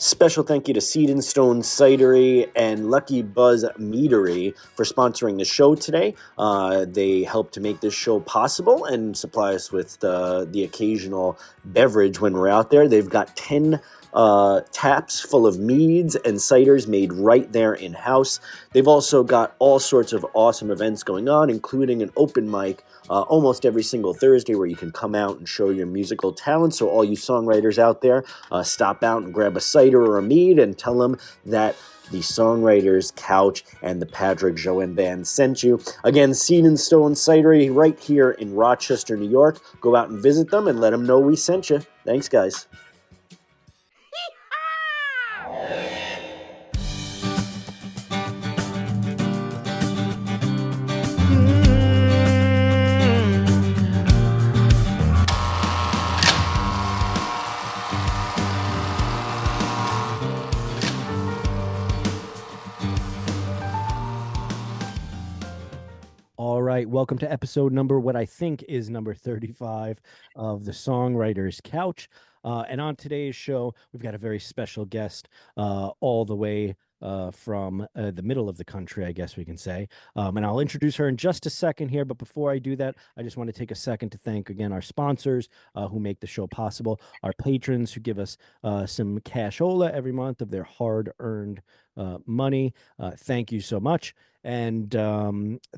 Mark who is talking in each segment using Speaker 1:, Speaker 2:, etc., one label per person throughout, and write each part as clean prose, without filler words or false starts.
Speaker 1: Special thank you to Seed and Stone Cidery and Lucky Buzz Meadery for sponsoring the show today. They help to make this show possible and supply us with the occasional beverage when we're out there. They've got 10 taps full of meads and ciders made right there in-house. They've also got all sorts of awesome events going on, including an open mic almost every single Thursday where you can come out and show your musical talent. So all you songwriters out there, stop out and grab a cider or a mead and tell them that the Songwriters Couch and the Patrick Joanne Band sent you. Again, Seed and Stone Cidery right here in Rochester, New York. Go out and visit them and let them know we sent you. Thanks, guys.
Speaker 2: All right, welcome to episode number, what I think is number 35 of the Songwriters Couch. And on today's show, we've got a very special guest all the way from the middle of the country, I guess we can say. And I'll introduce her in just a second here. But before I do that, I just want to take a second to thank again our sponsors who make the show possible, our patrons who give us some cashola every month of their hard-earned money. Thank you so much. And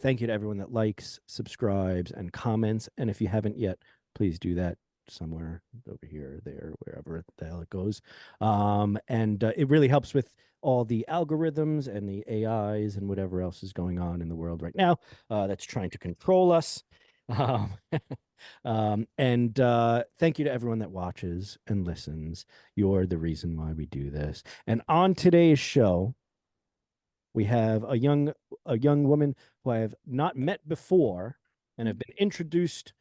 Speaker 2: thank you to everyone that likes, subscribes, and comments. And if you haven't yet, please do that somewhere over here, there, wherever the hell it goes. And it really helps with all the algorithms and the AIs and whatever else is going on in the world right now that's trying to control us. And thank you to everyone that watches and listens. You're the reason why we do this. And on today's show, we have a young woman who I have not met before and have been introduced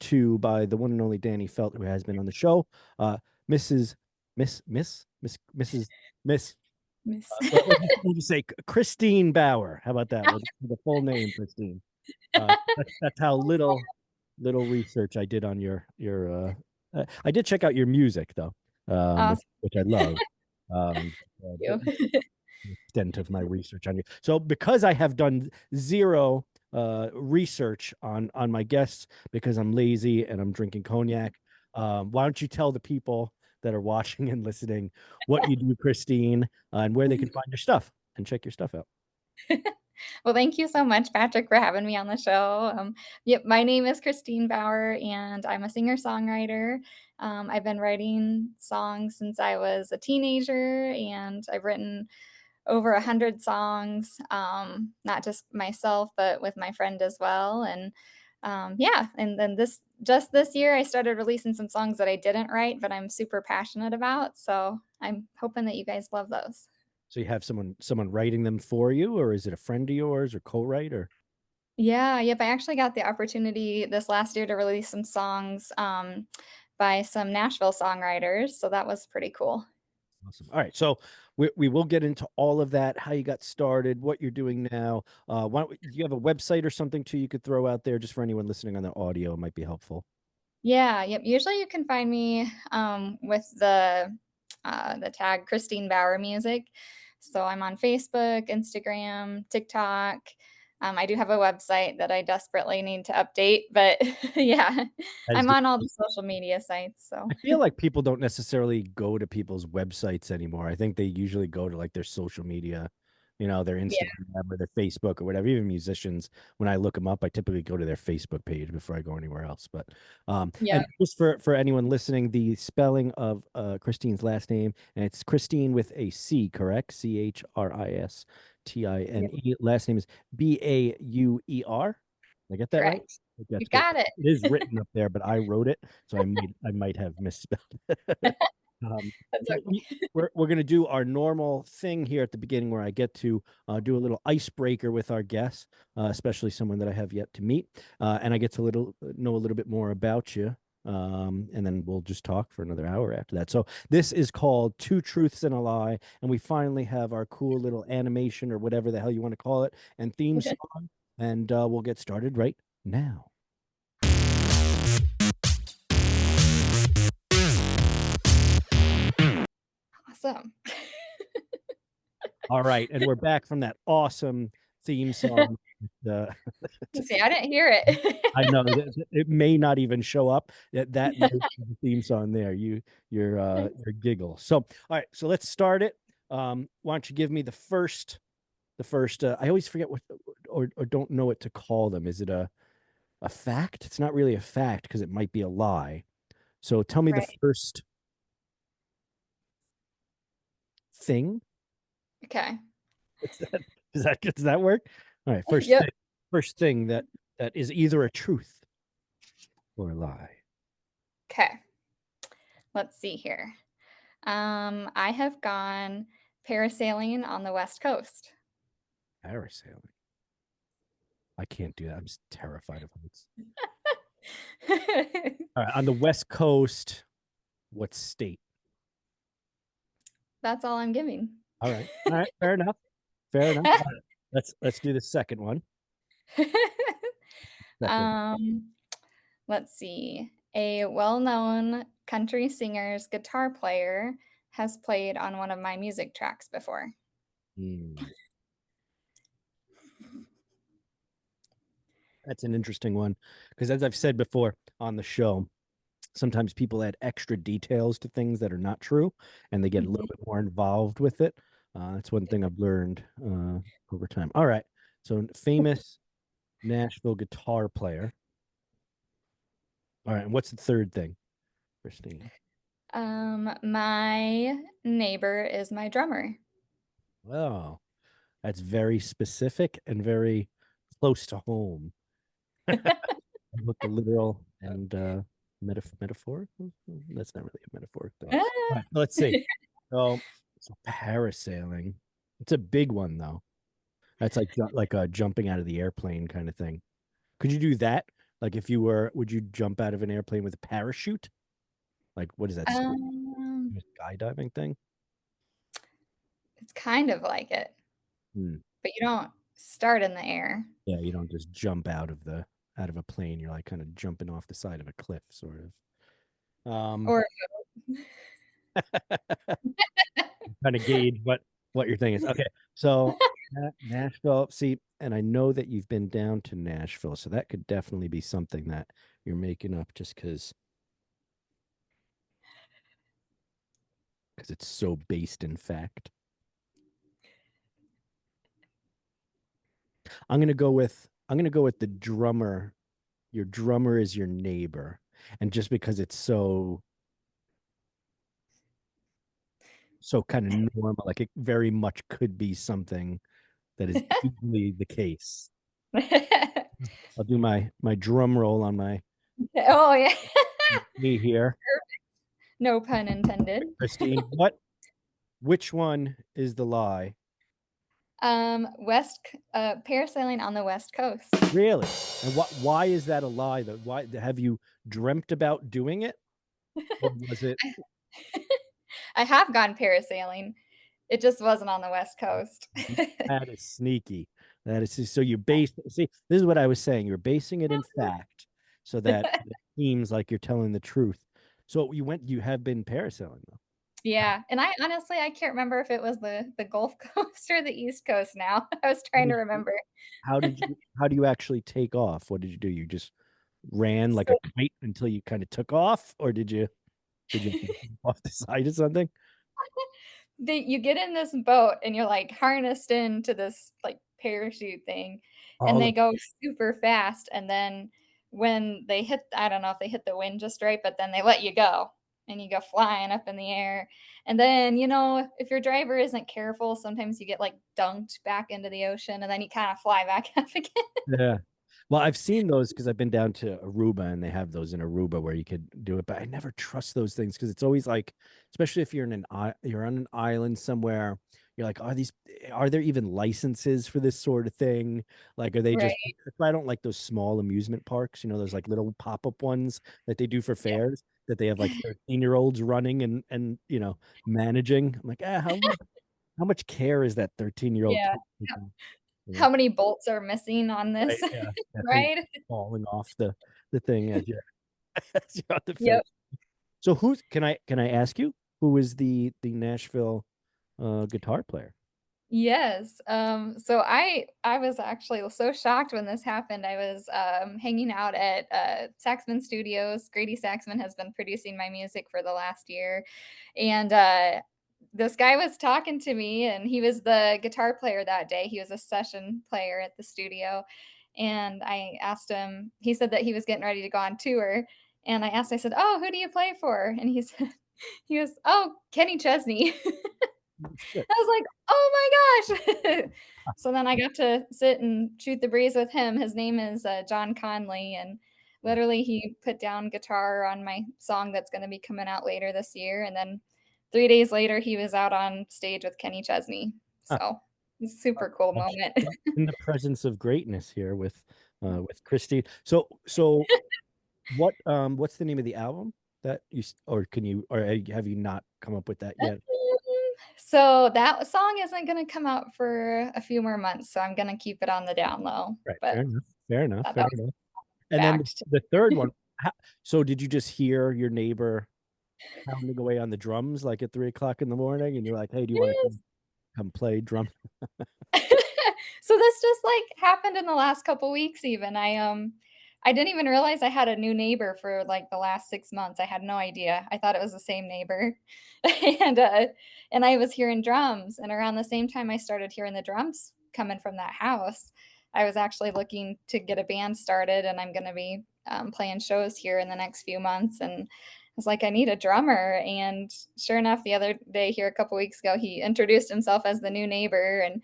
Speaker 2: to by the one and only Danny Felt, who has been on the show. Mrs. We'll just say Christine Bauer. How about that? The full name, Christine. That's how little research I did on your. I did check out your music though, which I love. Extent of my research on you. So because I have done zero research on my guests because I'm lazy and I'm drinking cognac, why don't you tell the people that are watching and listening what you do, Christine, and where they can find your stuff and check your stuff out.
Speaker 3: Well, thank you so much, Patrick, for having me on the show. Yep, my name is Christine Bauer, and I'm a singer-songwriter. I've been writing songs since I was a teenager, and I've written over 100 songs, not just myself, but with my friend as well. And yeah, and then this year, I started releasing some songs that I didn't write, but I'm super passionate about. So I'm hoping that you guys love those.
Speaker 2: So you have someone writing them for you, or is it a friend of yours or co-write or?
Speaker 3: Yeah, yep. I actually got the opportunity this last year to release some songs by some Nashville songwriters. So that was pretty cool.
Speaker 2: Awesome. All right. So we will get into all of that, how you got started, what you're doing now. Do you have a website or something too you could throw out there just for anyone listening on the audio? It might be helpful.
Speaker 3: Yeah, yep. Usually you can find me with the tag Christine Bauer Music. So I'm on Facebook, Instagram, TikTok. I do have a website that I desperately need to update, but yeah, I'm on all the social media sites. So
Speaker 2: I feel like people don't necessarily go to people's websites anymore. I think they usually go to like their social media, their Instagram or their Facebook or whatever. Even musicians, when I look them up, I typically go to their Facebook page before I go anywhere else. But and just for anyone listening, the spelling of Christine's last name, and it's Christine with a C, correct? CHRISTINE. Last name is BAUER. Did I get that right?
Speaker 3: You got it.
Speaker 2: It is written up there, but I wrote it, so I might have misspelled it. We're going to do our normal thing here at the beginning where I get to do a little icebreaker with our guests, especially someone that I have yet to meet, and I get to know a little bit more about you. And then we'll just talk for another hour after that. So this is called Two Truths and a Lie, and we finally have our cool little animation or whatever the hell you want to call it and theme song, and we'll get started right now.
Speaker 3: Awesome.
Speaker 2: All right, and we're back from that awesome theme song.
Speaker 3: See, I didn't hear it.
Speaker 2: I know it may not even show up. That may be the theme song there. Your giggle. So all right, so let's start it. Why don't you give me the first? I always forget what or don't know what to call them. Is it a fact? It's not really a fact because it might be a lie. So tell me the
Speaker 3: Right.
Speaker 2: first thing.
Speaker 3: Okay.
Speaker 2: What's that? Does that work? All right,
Speaker 3: Yep.
Speaker 2: first thing that is either a truth or a lie.
Speaker 3: Okay. Let's see here. I have gone parasailing on the West Coast.
Speaker 2: Parasailing. I can't do that. I'm just terrified of heights. All right, on the West Coast, what state?
Speaker 3: That's all I'm giving.
Speaker 2: All right, fair enough. Fair enough. All right, let's do the second one. Second.
Speaker 3: Um, let's see. A well-known country singer's guitar player has played on one of my music tracks before.
Speaker 2: That's an interesting one because, as I've said before on the show, sometimes people add extra details to things that are not true, and they get a little bit more involved with it. That's one thing I've learned over time. All right, so famous Nashville guitar player. All right, and what's the third thing, Christine?
Speaker 3: My neighbor is my drummer.
Speaker 2: Well, that's very specific and very close to home. Both the literal and metaphor. That's not really a metaphoric thing. All right, let's see. So parasailing. It's a big one though. That's like a jumping out of the airplane kind of thing. Could you do that? Like if you were, would you jump out of an airplane with a parachute? Like what is that? Skydiving thing?
Speaker 3: It's kind of like it,
Speaker 2: Hmm.
Speaker 3: but you don't start in the air.
Speaker 2: Yeah, you don't just jump out of a plane. You're like kind of jumping off the side of a cliff, sort of.
Speaker 3: Or
Speaker 2: Kind of gauge what your thing is. Okay, so Nashville. See, and I know that you've been down to Nashville, so that could definitely be something that you're making up just because it's so based in fact. I'm gonna go with the drummer. Your drummer is your neighbor, and just because it's so kind of normal, like it very much could be something that is easily the case. I'll do my drum roll on my
Speaker 3: oh yeah.
Speaker 2: knee here.
Speaker 3: No pun intended.
Speaker 2: Christine, which one is the lie?
Speaker 3: Parasailing on the West Coast.
Speaker 2: Really? And why is that a lie though? Why have you dreamt about doing it? Or was it
Speaker 3: I have gone parasailing. It just wasn't on the West Coast.
Speaker 2: that is sneaky? That is so you base see, this is what I was saying. You're basing it in fact so that it seems like you're telling the truth. So you have been parasailing though.
Speaker 3: Yeah, and I honestly I can't remember if it was the Gulf Coast or the East Coast now. I was trying to remember.
Speaker 2: How do you actually take off? What did you do? You just ran like
Speaker 3: So
Speaker 2: a kite until you kind of took off, or did you off the side or something?
Speaker 3: you get in this boat and you're like harnessed into this like parachute thing and
Speaker 2: Oh,
Speaker 3: they go super fast and then when they hit I don't know if they hit the wind just right, but then they let you go and you go flying up in the air. And then, if your driver isn't careful, sometimes you get like dunked back into the ocean and then you kind of fly back up again.
Speaker 2: yeah. Well, I've seen those because I've been down to Aruba and they have those in Aruba where you could do it, but I never trust those things because it's always like, especially if you're on an island somewhere, you're like, are there even licenses for this sort of thing? Like, are they just?
Speaker 3: Right.
Speaker 2: I don't like those small amusement parks, those like little pop-up ones that they do for
Speaker 3: Yeah.
Speaker 2: fairs that they have like 13-year-olds running and managing. I'm like, how much care is that 13-year-old
Speaker 3: Yeah.
Speaker 2: kid taking?
Speaker 3: How many bolts are missing on
Speaker 2: Right,
Speaker 3: this?
Speaker 2: yeah. That thing
Speaker 3: Right?
Speaker 2: falling off the thing as you're as you're on the fence.
Speaker 3: Yep.
Speaker 2: So can I ask you who is the Nashville guitar player.
Speaker 3: Yes. So I was actually so shocked when this happened. I was hanging out at Saxman Studios. Grady Saxman has been producing my music for the last year, and this guy was talking to me, and he was the guitar player that day. He was a session player at the studio, and I asked him. He said that he was getting ready to go on tour, and I asked. I said, "Oh, who do you play for?" And he said, "He goes, oh, Kenny Chesney."
Speaker 2: Oh, shit.
Speaker 3: I was like, "Oh my gosh." So then I got to sit and shoot the breeze with him. His name is, John Conley, and literally he put down guitar on my song that's gonna be coming out later this year, and then 3 days later, he was out on stage with Kenny Chesney.
Speaker 2: Huh.
Speaker 3: So, it's a super cool
Speaker 2: Well,
Speaker 3: moment.
Speaker 2: in the presence of greatness here with Christine. So what's the name of the album that or can you or have you not come up with that yet?
Speaker 3: So that song isn't gonna come out for a few more months, so I'm gonna keep it on the down low,
Speaker 2: Right.
Speaker 3: but
Speaker 2: Fair enough. Fair enough.
Speaker 3: that
Speaker 2: Fair
Speaker 3: was
Speaker 2: enough. And then
Speaker 3: fact.
Speaker 2: the third one. So did you just hear your neighbor pounding away on the drums like at 3 o'clock in the morning, and you're like, "Hey, do you want to
Speaker 3: Yes.
Speaker 2: come play drum?"
Speaker 3: So this just, like, happened in the last couple weeks even. I didn't even realize I had a new neighbor for, like, the last 6 months. I had no idea. I thought it was the same neighbor. And, uh, and I was hearing drums, and around the same time I started hearing the drums coming from that house, I was actually looking to get a band started, and I'm gonna be, playing shows here in the next few months, and I was like, "I need a drummer," and sure enough, the other day here a couple weeks ago, he introduced himself as the new neighbor and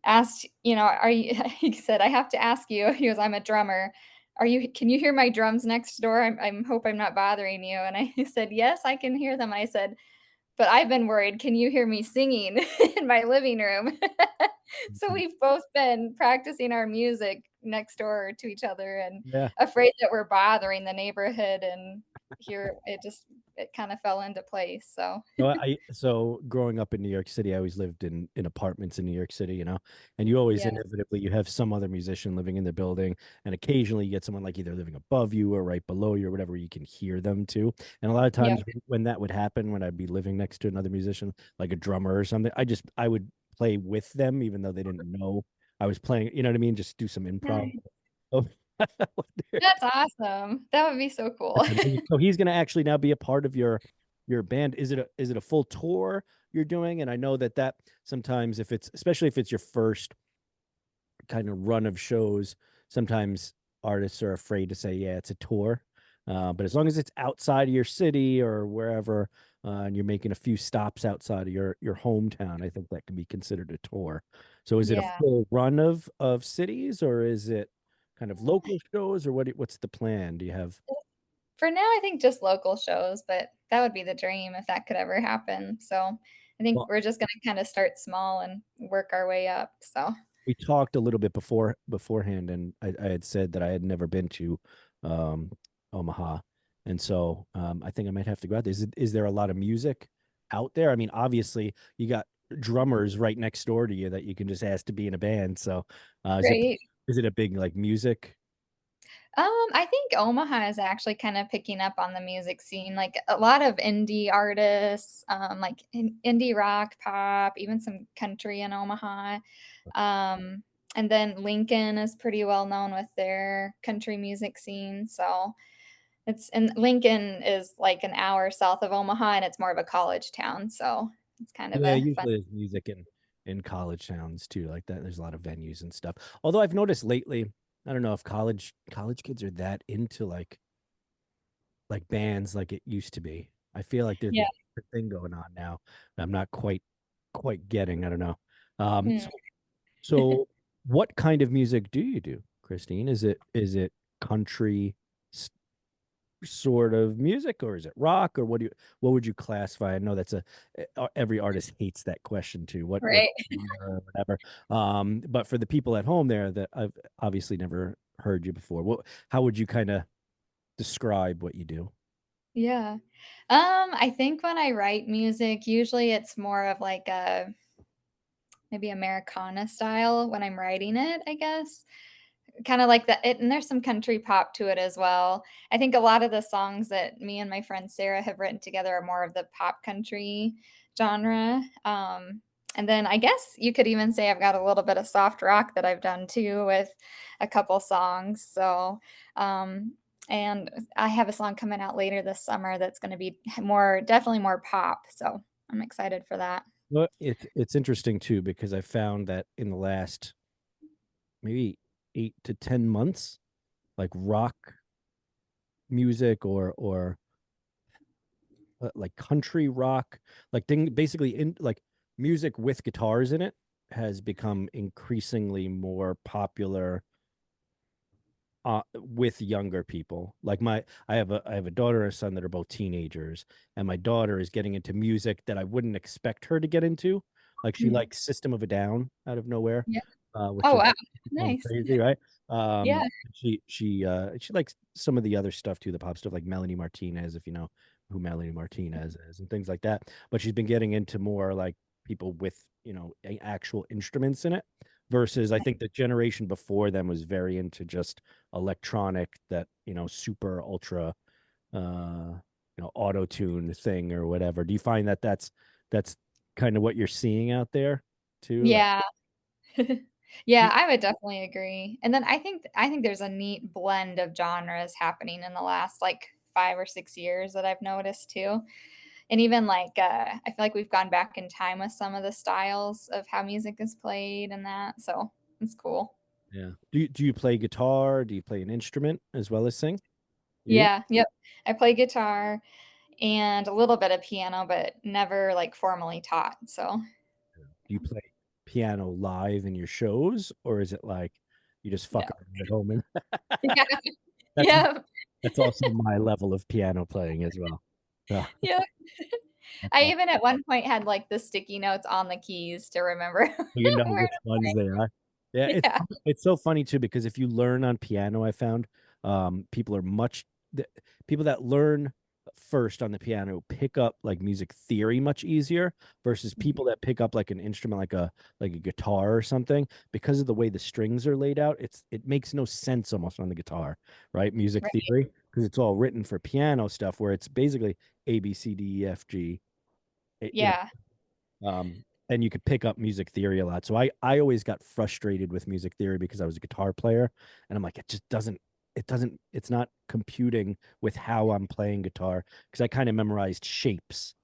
Speaker 3: asked, "Are you" he said, "I have to ask you." He goes, "I'm a drummer. Can you hear my drums next door? I'm hope I'm not bothering you." And I said, "Yes, I can hear them." I said, "But I've been worried. Can you hear me singing in my living room?" So
Speaker 2: Mhm.
Speaker 3: we've both been practicing our music next door to each other and
Speaker 2: Yeah.
Speaker 3: afraid that we're bothering the neighborhood, and here it kind of fell into place. So
Speaker 2: So growing up in New York City, I always lived in apartments in New York City, and you always
Speaker 3: yeah.
Speaker 2: inevitably you have some other musician living in the building, and occasionally you get someone like either living above you or right below you or whatever, you can hear them too. And a lot of
Speaker 3: Yep.
Speaker 2: times when that would happen, when I'd be living next to another musician, like a drummer or something, I would play with them even though they didn't know I was playing, you know what I mean? Just do some improv.
Speaker 3: Nice.
Speaker 2: Oh,
Speaker 3: That's awesome. That would be so cool.
Speaker 2: that's amazing. So he's going to actually now be a part of your band. Is it a full tour you're doing? And I know that sometimes if it's especially if it's your first kind of run of shows, sometimes artists are afraid to say, yeah, it's a tour. But as long as it's outside of your city or wherever, and you're making a few stops outside of your hometown, I think that can be considered a tour. So is it a
Speaker 3: Yeah.
Speaker 2: full run of cities, or is it kind of local shows, or what's the plan? Do you have
Speaker 3: For now, I think just local shows, but that would be the dream if that could ever happen. So I think
Speaker 2: well,
Speaker 3: we're just gonna kinda start small and work our way up. So
Speaker 2: we talked a little bit beforehand, and I had said that I had never been to um, Omaha, and so I think I might have to go out there. Is there a lot of music out there? I mean, obviously, you got drummers right next door to you that you can just ask to be in a band. So, is it
Speaker 3: right.
Speaker 2: is it a big like music?
Speaker 3: I think Omaha is actually kind of picking up on the music scene, like a lot of indie artists, like indie rock, pop, even some country in Omaha. Um, and then Lincoln is pretty well known with their country music scene. So and Lincoln is like an hour south of Omaha, and it's more of a college town. So it's kind of
Speaker 2: Yeah,
Speaker 3: a fun.
Speaker 2: usually there's music in college towns too, like that. There's a lot of venues and stuff. Although I've noticed lately, I don't know if college kids are that into like bands like it used to be. I feel like there's a
Speaker 3: Yeah.
Speaker 2: different thing going on now. I'm not quite getting. I don't know. Um,
Speaker 3: Hmm.
Speaker 2: so, so what kind of music do you do, Christine? Is it country sort of music, or is it rock, or what would you classify? I know that's every artist hates that question too. What
Speaker 3: Right.
Speaker 2: genre or whatever. But for the people at home there that I've obviously never heard you before, how would you kind of describe what you do?
Speaker 3: Yeah. I think when I write music, usually it's more of like a maybe Americana style when I'm writing it, I guess. kind of like that. And there's some country pop to it as well. I think a lot of the songs that me and my friend Sarah have written together are more of the pop country genre. And then I guess you could even say I've got a little bit of soft rock that I've done too with a couple songs. So, and I have a song coming out later this summer that's going to be definitely more pop. So I'm excited for that.
Speaker 2: Well, it's interesting too because I found that in the last maybe 8 to 10 months, like rock music or like country rock, like basically in like music with guitars in it has become increasingly more popular with younger people. Like I have a daughter and a son that are both teenagers, and my daughter is getting into music that I wouldn't expect her to get into. Like she
Speaker 3: Mhm.
Speaker 2: likes System of a Down out of nowhere,
Speaker 3: Yeah.
Speaker 2: which
Speaker 3: Oh,
Speaker 2: is
Speaker 3: wow.
Speaker 2: kind of
Speaker 3: Nice.
Speaker 2: crazy, right?
Speaker 3: Yeah.
Speaker 2: She likes some of the other stuff too, the pop stuff like Melanie Martinez, if you know who Melanie Martinez is, and things like that. But she's been getting into more like people with actual instruments in it. Versus, I think the generation before them was very into just electronic, that super ultra auto tune thing or whatever. Do you find that that's kind of what you're seeing out there too, like?
Speaker 3: Yeah. Yeah, I would definitely agree. And then I think there's a neat blend of genres happening in the last, like, 5 or 6 years that I've noticed too. And even, like, I feel like we've gone back in time with some of the styles of how music is played and that, so it's cool.
Speaker 2: Yeah, do you play guitar? Do you play an instrument as well as sing? You
Speaker 3: Yeah, yep. I play guitar and a little bit of piano, but never, like, formally taught, so
Speaker 2: do you play piano live in your shows, or is it like you just
Speaker 3: no.
Speaker 2: fuck around at home? And
Speaker 3: Yeah,
Speaker 2: that's
Speaker 3: yeah,
Speaker 2: that's also my level of piano playing as well. So
Speaker 3: yeah.
Speaker 2: that's
Speaker 3: I
Speaker 2: all.
Speaker 3: even at one point had, like, the sticky notes on the keys to remember
Speaker 2: You know
Speaker 3: where
Speaker 2: which
Speaker 3: to
Speaker 2: ones they are. Yeah,
Speaker 3: play. Yeah,
Speaker 2: it's so funny too because if you learn on piano, I found people are people that learn first on the piano pick up like music theory much easier versus
Speaker 3: mhm,
Speaker 2: people that pick up like an instrument like a guitar or something because of the way the strings are laid out. It makes no sense almost on the guitar, right? Music
Speaker 3: right.
Speaker 2: theory because it's all written for piano stuff where it's basically A B C D E F G. eh, you know
Speaker 3: Yeah,
Speaker 2: and you could pick up music theory a lot. So I always got frustrated with music theory because I was a guitar player, and I'm like, it's not computing with how I'm playing guitar because I kind of memorized shapes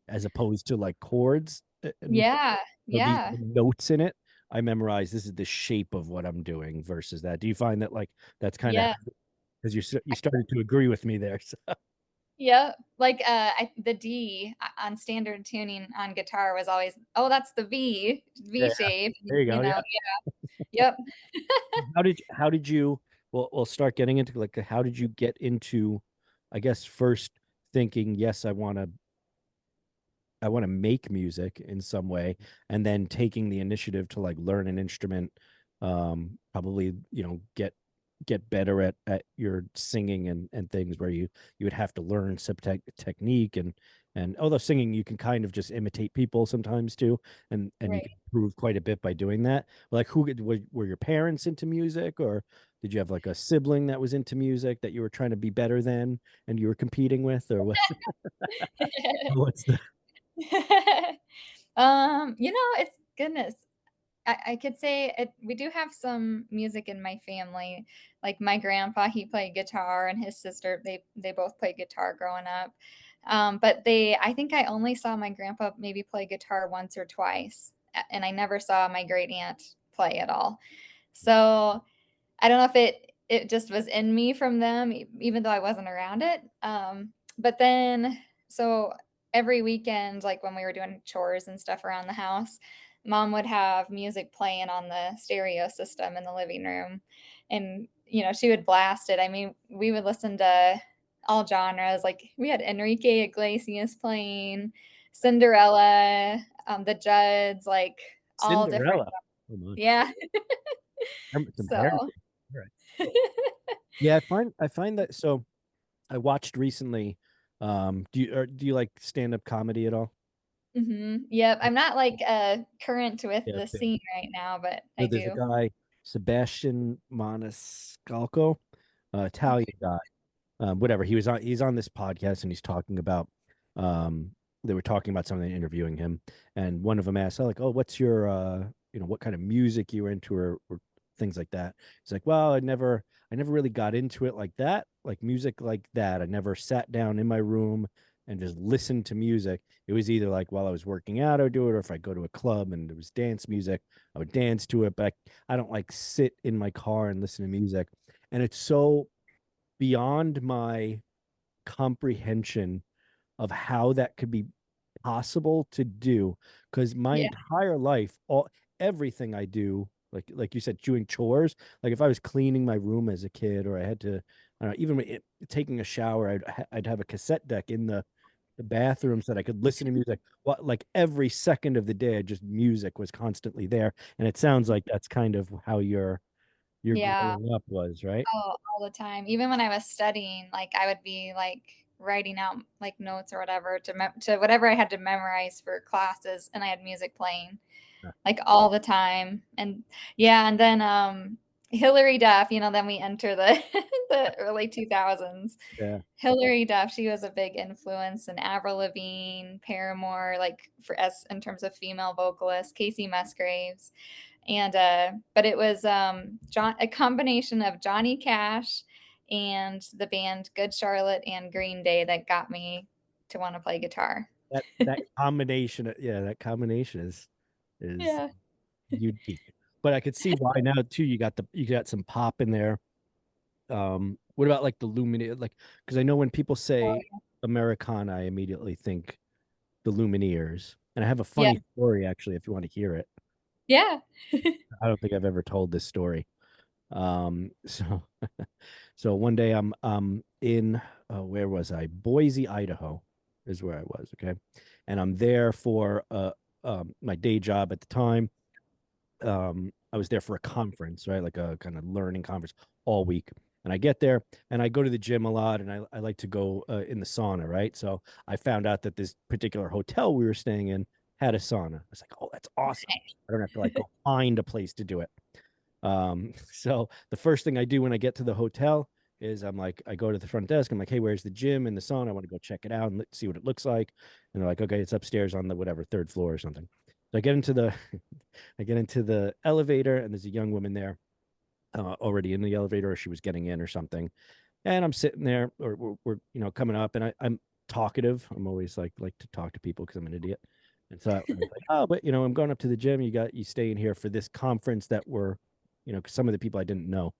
Speaker 2: as opposed to like chords. And
Speaker 3: yeah,
Speaker 2: so these
Speaker 3: yeah,
Speaker 2: notes in it, I memorized this is the shape of what I'm doing versus that. Do you find that like that's kind of
Speaker 3: yeah,
Speaker 2: because you started to agree with me there? So,
Speaker 3: yep. Like, the D on standard tuning on guitar was always, "Oh, that's the V
Speaker 2: yeah,
Speaker 3: shape,"
Speaker 2: there you
Speaker 3: you
Speaker 2: go.
Speaker 3: know?
Speaker 2: Yeah.
Speaker 3: Yeah, yep.
Speaker 2: How did you we'll start getting into like how did you get into, I guess, first thinking, yes, I want to make music in some way, and then taking the initiative to like learn an instrument, probably, get better at your singing and things where you would have to learn some technique, and although singing you can kind of just imitate people sometimes too, and you
Speaker 3: Right.
Speaker 2: can improve quite a bit by doing that. Like were your parents into music, or did you have like a sibling that was into music that you were trying to be better than and you were competing with, or what? What's the
Speaker 3: It's goodness. I could say it we do have some music in my family. Like my grandpa, he played guitar and his sister, they both played guitar growing up. But I think I only saw my grandpa maybe play guitar once or twice, and I never saw my great aunt play at all. So I don't know if it just was in me from them, even though I wasn't around it. But then, so every weekend, like when we were doing chores and stuff around the house, mom would have music playing on the stereo system in the living room, and she would blast it. I mean, we would listen to all genres. Like we had Enrique Iglesias playing, Cinderella, the Judds, like all different.
Speaker 2: Cinderella? Oh my.
Speaker 3: Yeah.
Speaker 2: Some
Speaker 3: So.
Speaker 2: heritage. All right. Yeah, I find that so I watched recently. Do you like stand-up comedy at all?
Speaker 3: Mhm. Yep, I'm not, like, current with
Speaker 2: Yeah,
Speaker 3: the
Speaker 2: same.
Speaker 3: scene right now, but
Speaker 2: So
Speaker 3: I
Speaker 2: there's a
Speaker 3: do.
Speaker 2: guy. Sebastian Maniscalco, Italian
Speaker 3: Okay.
Speaker 2: guy. Whatever. He's on this podcast and he's talking about they were talking about something, interviewing him, and one of them asked, oh, like, oh, what's your what kind of music you were into, or things like that. He's like, well, I never really got into it like that, like music like that. I never sat down in my room and just listened to music. It was either like while I was working out, I would do it, or if I go to a club and there was dance music, I would dance to it. But I don't like sit in my car and listen to music. And it's so beyond my comprehension of how that could be possible to do, because my
Speaker 3: Yeah.
Speaker 2: entire life, everything I do, like you said, doing chores, like if I was cleaning my room as a kid, or I had to, I don't know, even taking a shower, I'd have a cassette deck in the bathroom so that I could listen to music. What, like every second of the day, just music was constantly there. And it sounds like that's kind of how your
Speaker 3: Yeah.
Speaker 2: growing up was, right?
Speaker 3: Oh, all the time. Even when I was studying, like I would be like writing out like notes or whatever to whatever I had to memorize for classes, and I had music playing
Speaker 2: Yeah.
Speaker 3: like all the time. And yeah, and then Hillary Duff, then we enter the the early 2000s.
Speaker 2: Yeah.
Speaker 3: Hillary Duff, she was a big influence, and Avril Lavigne, Paramore, like for as in terms of female vocalists, Casey Musgraves. And but it was a combination of Johnny Cash and the band Good Charlotte and Green Day that got me to want to play guitar.
Speaker 2: That combination, yeah, that combination is
Speaker 3: Yeah.
Speaker 2: unique. But I could see why now too. You got some pop in there. What about like the Lumineers? Like, because I know when people say Americana, I immediately think the Lumineers. And I have a
Speaker 3: Yeah.
Speaker 2: funny story actually, if you want to hear it.
Speaker 3: Yeah.
Speaker 2: I don't think I've ever told this story. So so one day I'm in where was I? Boise, Idaho is where I was, okay? And I'm there for my day job at the time. I was there for a conference, right? Like a kind of learning conference all week. And I get there and I go to the gym a lot, and I like to go in the sauna, right? So I found out that this particular hotel we were staying in had a sauna. I was like, oh, that's awesome. I don't have to like go find a place to do it. So the first thing I do when I get to the hotel is I'm like, I go to the front desk. I'm like, hey, where's the gym and the sauna? I want to go check it out and see what it looks like. And they're like, okay, it's upstairs on the whatever third floor or something. So I get into the I get into the elevator, and there's a young woman there already in the elevator, or she was getting in or something. And I'm sitting there, or we're coming up, and I'm talkative. I'm always like to talk to people because I'm an idiot. And so I was like, oh, but I'm going up to the gym. You stay in here for this conference that we're, 'cause some of the people I didn't know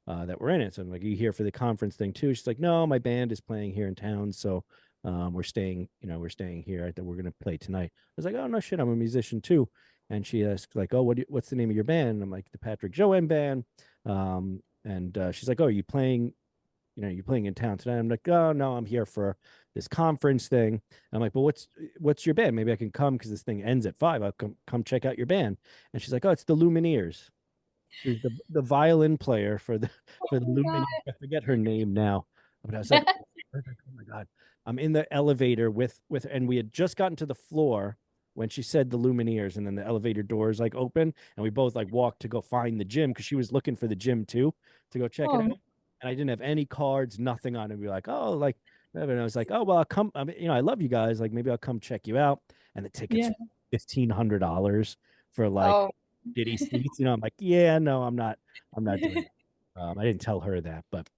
Speaker 2: that were in it. So I'm like, you here for the conference thing too? She's like, no, my band is playing here in town, so we're staying here. That we're gonna play tonight. I was like, oh no shit, I'm a musician too. And she asked like, oh, what's the name of your band? And I'm like, the Patrick Joanne Band. And she's like, oh, are you playing? You're playing in town tonight. I'm like, oh no, I'm here for this conference thing. And I'm like, well, what's your band? Maybe I can come because this thing ends at 5. I'll come check out your band. And she's like, oh, it's the Lumineers. She was the violin player for the
Speaker 3: Oh
Speaker 2: for the
Speaker 3: my God.
Speaker 2: Lumineers. I forget her name now, but I was like, oh my God. I'm in the elevator and we had just gotten to the floor when she said the Lumineers, and then the elevator doors like open, and we both like walked to go find the gym because she was looking for the gym too to go check it
Speaker 3: Oh,
Speaker 2: out. And I didn't have any cards, nothing on it. We were like, oh, like, and I was like, oh well, I'll come. I mean, I love you guys. Like, maybe I'll come check you out. And the tickets
Speaker 3: yeah.
Speaker 2: $1,500 for like
Speaker 3: Oh,
Speaker 2: shitty seats. I'm like, yeah, no, I'm not doing that. I didn't tell her that, but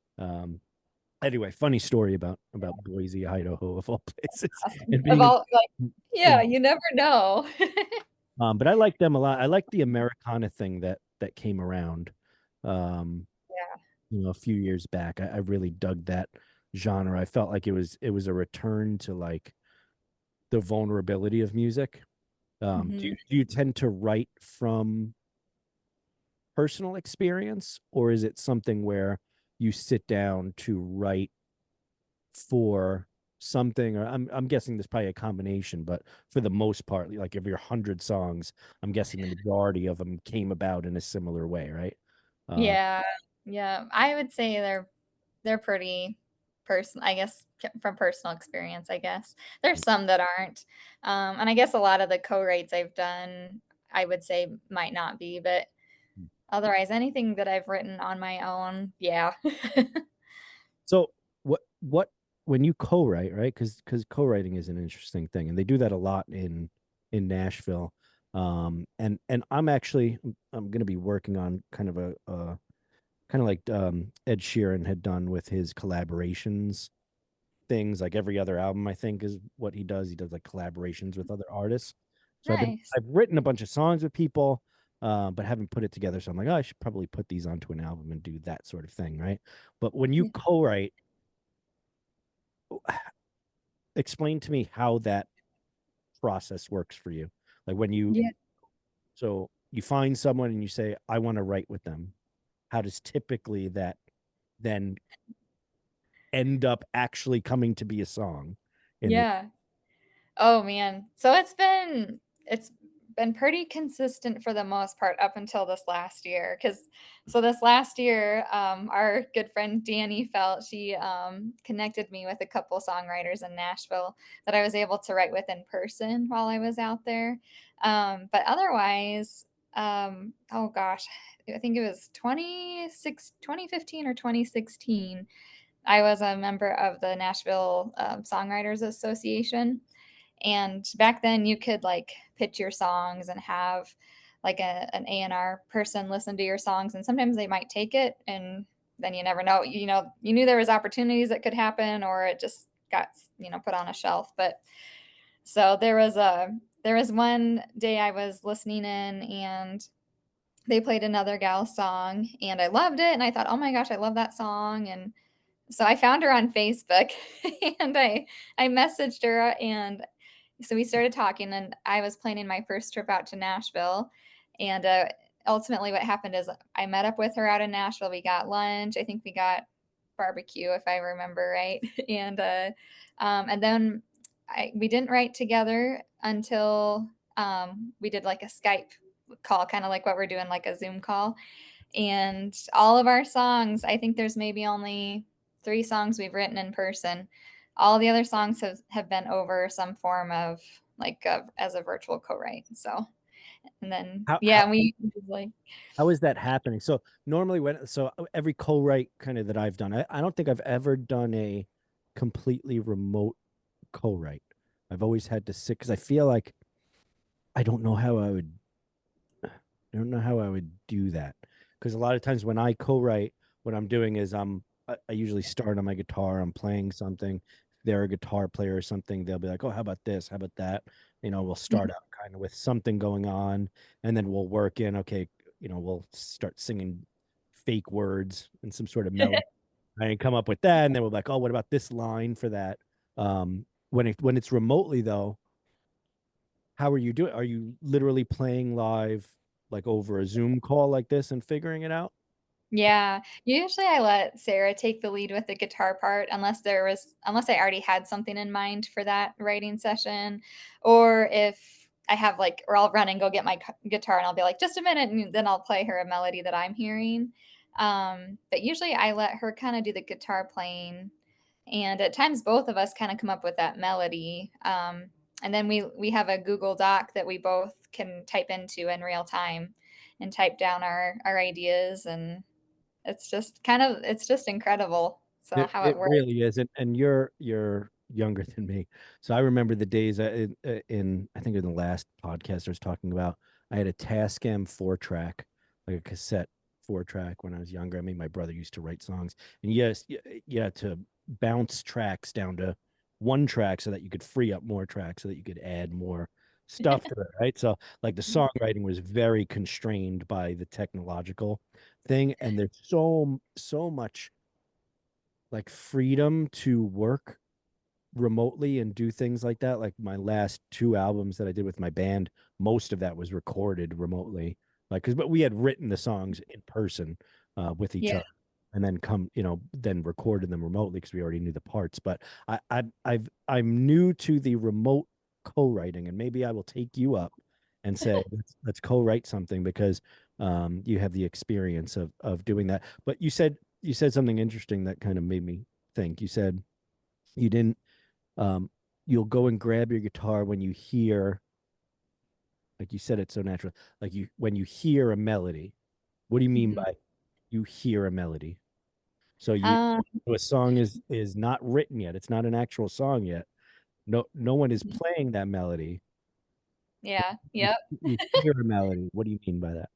Speaker 2: anyway, funny story about Boise, Idaho, of all places, and
Speaker 3: of
Speaker 2: being
Speaker 3: all, like, yeah,
Speaker 2: in
Speaker 3: you never know.
Speaker 2: but I like them a lot. I like the Americana thing that came around. Um,
Speaker 3: Yeah.
Speaker 2: a few years back. I really dug that genre. I felt like it was a return to like the vulnerability of music.
Speaker 3: Mhm.
Speaker 2: Do you tend to write from personal experience, or is it something where you sit down to write for something? Or I'm guessing there's probably a combination, but for the most part, like of your 100 songs, I'm guessing the majority of them came about in a similar way, right? uh
Speaker 3: Yeah. Yeah. I would say they're pretty personal, I guess, from personal experience, I guess. There's some that aren't. And I guess a lot of the co-writes I've done, I would say might not be, but Otherwise, anything that I've written on my own, yeah.
Speaker 2: So what when you co-write, right? Because co-writing is an interesting thing, and they do that a lot in Nashville. And I'm going to be working on kind of a kind of like Ed Sheeran had done with his collaborations things. Like every other album, I think, is what he does. He does like collaborations with other artists. So
Speaker 3: Nice.
Speaker 2: I've written a bunch of songs with people, but haven't put it together. So I'm like, oh, I should probably put these onto an album and do that sort of thing, right? But when you
Speaker 3: Yeah.
Speaker 2: co-write, explain to me how that process works for you. Like when you
Speaker 3: Yeah.
Speaker 2: so you find someone and you say, I want to write with them. How does typically that then end up actually coming to be a song in the
Speaker 3: Yeah. Oh, man. So it's been pretty consistent for the most part up until this last year. Cause so this last year, our good friend Danny Felt, she, connected me with a couple songwriters in Nashville that I was able to write with in person while I was out there. But otherwise, oh gosh, I think it was 2015 or 2016. I was a member of the Nashville, Songwriters Association, and back then you could like pitch your songs and have like an A&R person listen to your songs, and sometimes they might take it, and then you never know. You knew there was opportunities that could happen, or it just got, put on a shelf. But so there was one day I was listening in, and they played another gal's song, and I loved it, and I thought, oh my gosh, I love that song. And so I found her on Facebook, and I messaged her, and so we started talking, and I was planning my first trip out to Nashville. And ultimately what happened is I met up with her out in Nashville. We got lunch. I think we got barbecue, if I remember right. And then we didn't write together until we did like a Skype call, kind of like what we're doing, like a Zoom call. And all of our songs, I think there's maybe only 3 songs we've written in person. All the other songs have been over some form of like as a virtual co-write. So, and then
Speaker 2: how
Speaker 3: yeah, we like
Speaker 2: how is that happening? So normally every co-write kind of that I've done, I don't think I've ever done a completely remote co-write. I've always had to sit because I feel like I don't know how I don't know how I would do that because a lot of times when I co-write, what I'm doing is I usually start on my guitar. I'm playing something. If they're a guitar player or something, they'll be like, "Oh, how about this? How about that?" We'll start out kind of with something going on, and then we'll work in. Okay, we'll start singing fake words and some sort of melody, and come up with that, and then we're like, "Oh, what about this line for that?" When it's remotely though, how are you doing? Are you literally playing live, like over a Zoom call like this and figuring it out?
Speaker 3: Yeah, usually I let Sarah take the lead with the guitar part unless I already had something in mind for that writing session, or if I have like, or I'll run and go get my guitar, and I'll be like, just a minute, and then I'll play her a melody that I'm hearing. But usually I let her kind of do the guitar playing, and at times both of us kind of come up with that melody. And then we have a Google Doc that we both can type into in real time and type down our ideas, and it's just incredible, so how it
Speaker 2: It
Speaker 3: works.
Speaker 2: really is, and you're younger than me, so I remember the days in I think in the last podcast I was talking about I had a Tascam 4-track, like a cassette 4-track when I was younger. I mean, my brother used to write songs, and yes, you had to bounce tracks down to 1 track so that you could free up more tracks so that you could add more stuff to it, right? So like the songwriting was very constrained by the technological thing, and there's so much like freedom to work remotely and do things like that. Like my last 2 albums that I did with my band, most of that was recorded remotely. Like, but we had written the songs in person with each
Speaker 3: Yeah.
Speaker 2: other, and then then recorded them remotely because we already knew the parts. But I'm new to the remote co-writing, and maybe I will take you up and say let's co-write something because you have the experience of doing that. But you said something interesting that kind of made me think. You said you didn't um you'll go and grab your guitar when you hear, like you said it so natural, like you when you hear a melody, What do you mean
Speaker 3: Mhm.
Speaker 2: by you hear a melody? So
Speaker 3: Um,
Speaker 2: a song is not written yet. It's not an actual song yet. No one is
Speaker 3: mhm.
Speaker 2: playing that melody.
Speaker 3: Yeah,
Speaker 2: You,
Speaker 3: yep.
Speaker 2: you hear a melody. What do you mean by that?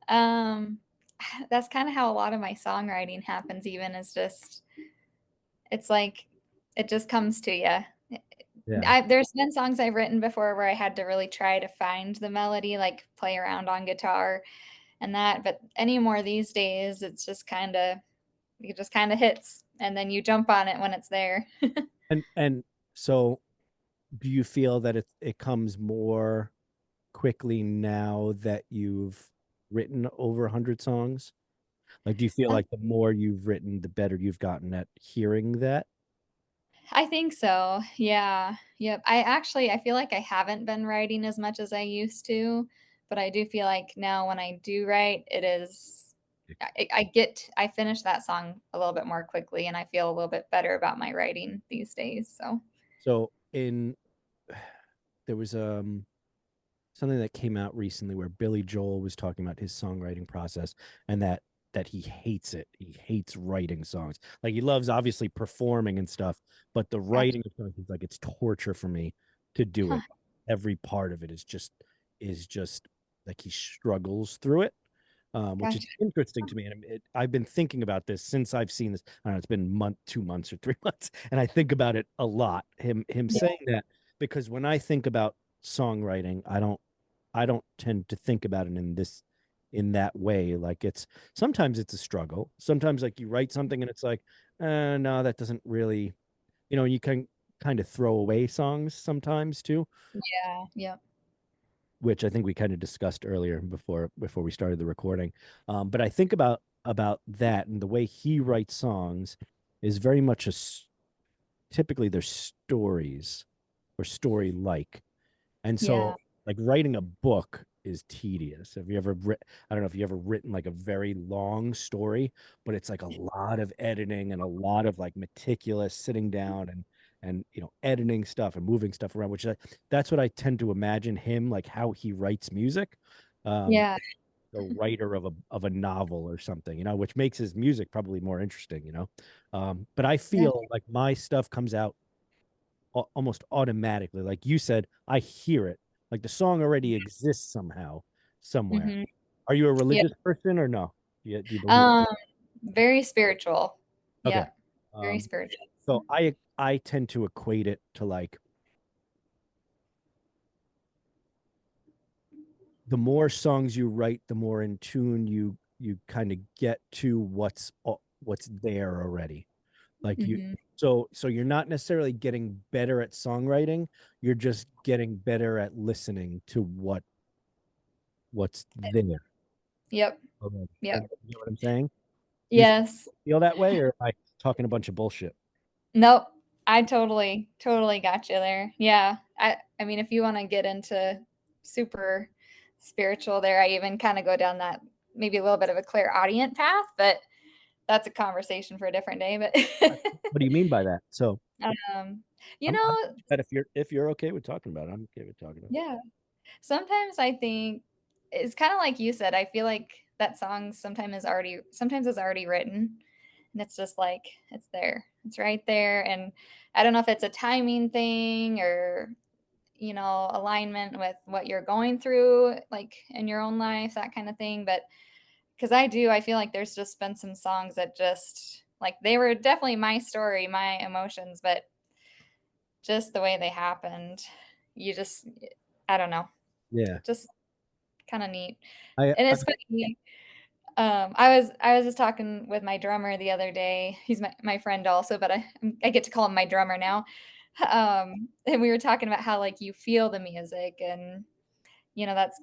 Speaker 3: Um, that's kind of how a lot of my songwriting happens, even is just, it's like, it just comes to you.
Speaker 2: Yeah.
Speaker 3: There's been songs I've written before where I had to really try to find the melody, like play around on guitar and that. But anymore these days, it's just kind of, it just kind of hits and then you jump on it when it's there.
Speaker 2: And so do you feel that it comes more quickly now that you've written over 100 songs? Like, do you feel like the more you've written, the better you've gotten at hearing that?
Speaker 3: I think so. Yeah. Yep. I feel like I haven't been writing as much as I used to, but I do feel like now when I do write, it is I finish that song a little bit more quickly and I feel a little bit better about my writing these days. So,
Speaker 2: So in there was something that came out recently where Billy Joel was talking about his songwriting process and that he hates it. He hates writing songs. Like he loves obviously performing and stuff, but the
Speaker 3: gotcha.
Speaker 2: writing of songs, he's like it's torture for me to do
Speaker 3: Huh,
Speaker 2: it. Every part of it is just like he struggles through it. Which is
Speaker 3: gotcha.
Speaker 2: interesting to me. And I've been thinking about this since I've seen this. I don't know, it's been 2 months or 3 months, and I think about it a lot. Him
Speaker 3: Yeah.
Speaker 2: saying that because when I think about songwriting, I don't tend to think about it in that way. Like it's sometimes it's a struggle. Sometimes like you write something and it's like, no, that doesn't really, you can kind of throw away songs sometimes too,
Speaker 3: Yeah. Yep.
Speaker 2: which I think we kind of discussed earlier before we started the recording. But I think about that and the way he writes songs is very much typically they're stories or story like. And
Speaker 3: Yeah.
Speaker 2: so, like writing a book is tedious. Have you ever I don't know if you ever written like a very long story, but it's like a lot of editing and a lot of like meticulous sitting down and editing stuff and moving stuff around, that's what I tend to imagine him like how he writes music. Um,
Speaker 3: Yeah.
Speaker 2: the writer of a novel or something, which makes his music probably more interesting. But I
Speaker 3: Yeah.
Speaker 2: feel like my stuff comes out almost automatically. Like you said, I hear it. Like the song already exists somehow, somewhere.
Speaker 3: Hmm.
Speaker 2: Are you a
Speaker 3: Yeah.
Speaker 2: religious person or no? Do you believe?
Speaker 3: Um, very spiritual.
Speaker 2: Okay.
Speaker 3: Yep. Very
Speaker 2: Um,
Speaker 3: spiritual.
Speaker 2: so I tend to equate it to like the more songs you write, the more in tune you kind of get to what's there already. Like you
Speaker 3: Hmm.
Speaker 2: so you're not necessarily getting better at songwriting, you're just getting better at listening to what's there.
Speaker 3: Yep.
Speaker 2: Okay.
Speaker 3: Yep.
Speaker 2: You know what I'm saying? Do you
Speaker 3: Yes.
Speaker 2: feel that way, or am I talking a bunch of bullshit?
Speaker 3: Nope. I totally got you there. Yeah. I mean, if you want to get into super spiritual there, I even kind of go down that maybe a little bit of a clairaudient path, but that's a conversation for a different day. But
Speaker 2: What do you mean by that? So
Speaker 3: um, you
Speaker 2: I'm
Speaker 3: know,
Speaker 2: that if you're okay with talking about it, I'm okay with talking about it.
Speaker 3: yeah. Sometimes I think it's kind of like you said. I feel like that song sometimes is already written, and it's just like it's there, it's right there, and I don't know if it's a timing thing or alignment with what you're going through, like in your own life, that kind of thing. But because I feel like there's just been some songs that just like they were definitely my story, my emotions, but just the way they happened, you just, I don't know,
Speaker 2: Yeah.
Speaker 3: just kind of neat.
Speaker 2: I,
Speaker 3: And
Speaker 2: I
Speaker 3: it's funny. I was just talking with my drummer the other day. He's my friend also, but I get to call him my drummer now. And we were talking about how like you feel the music and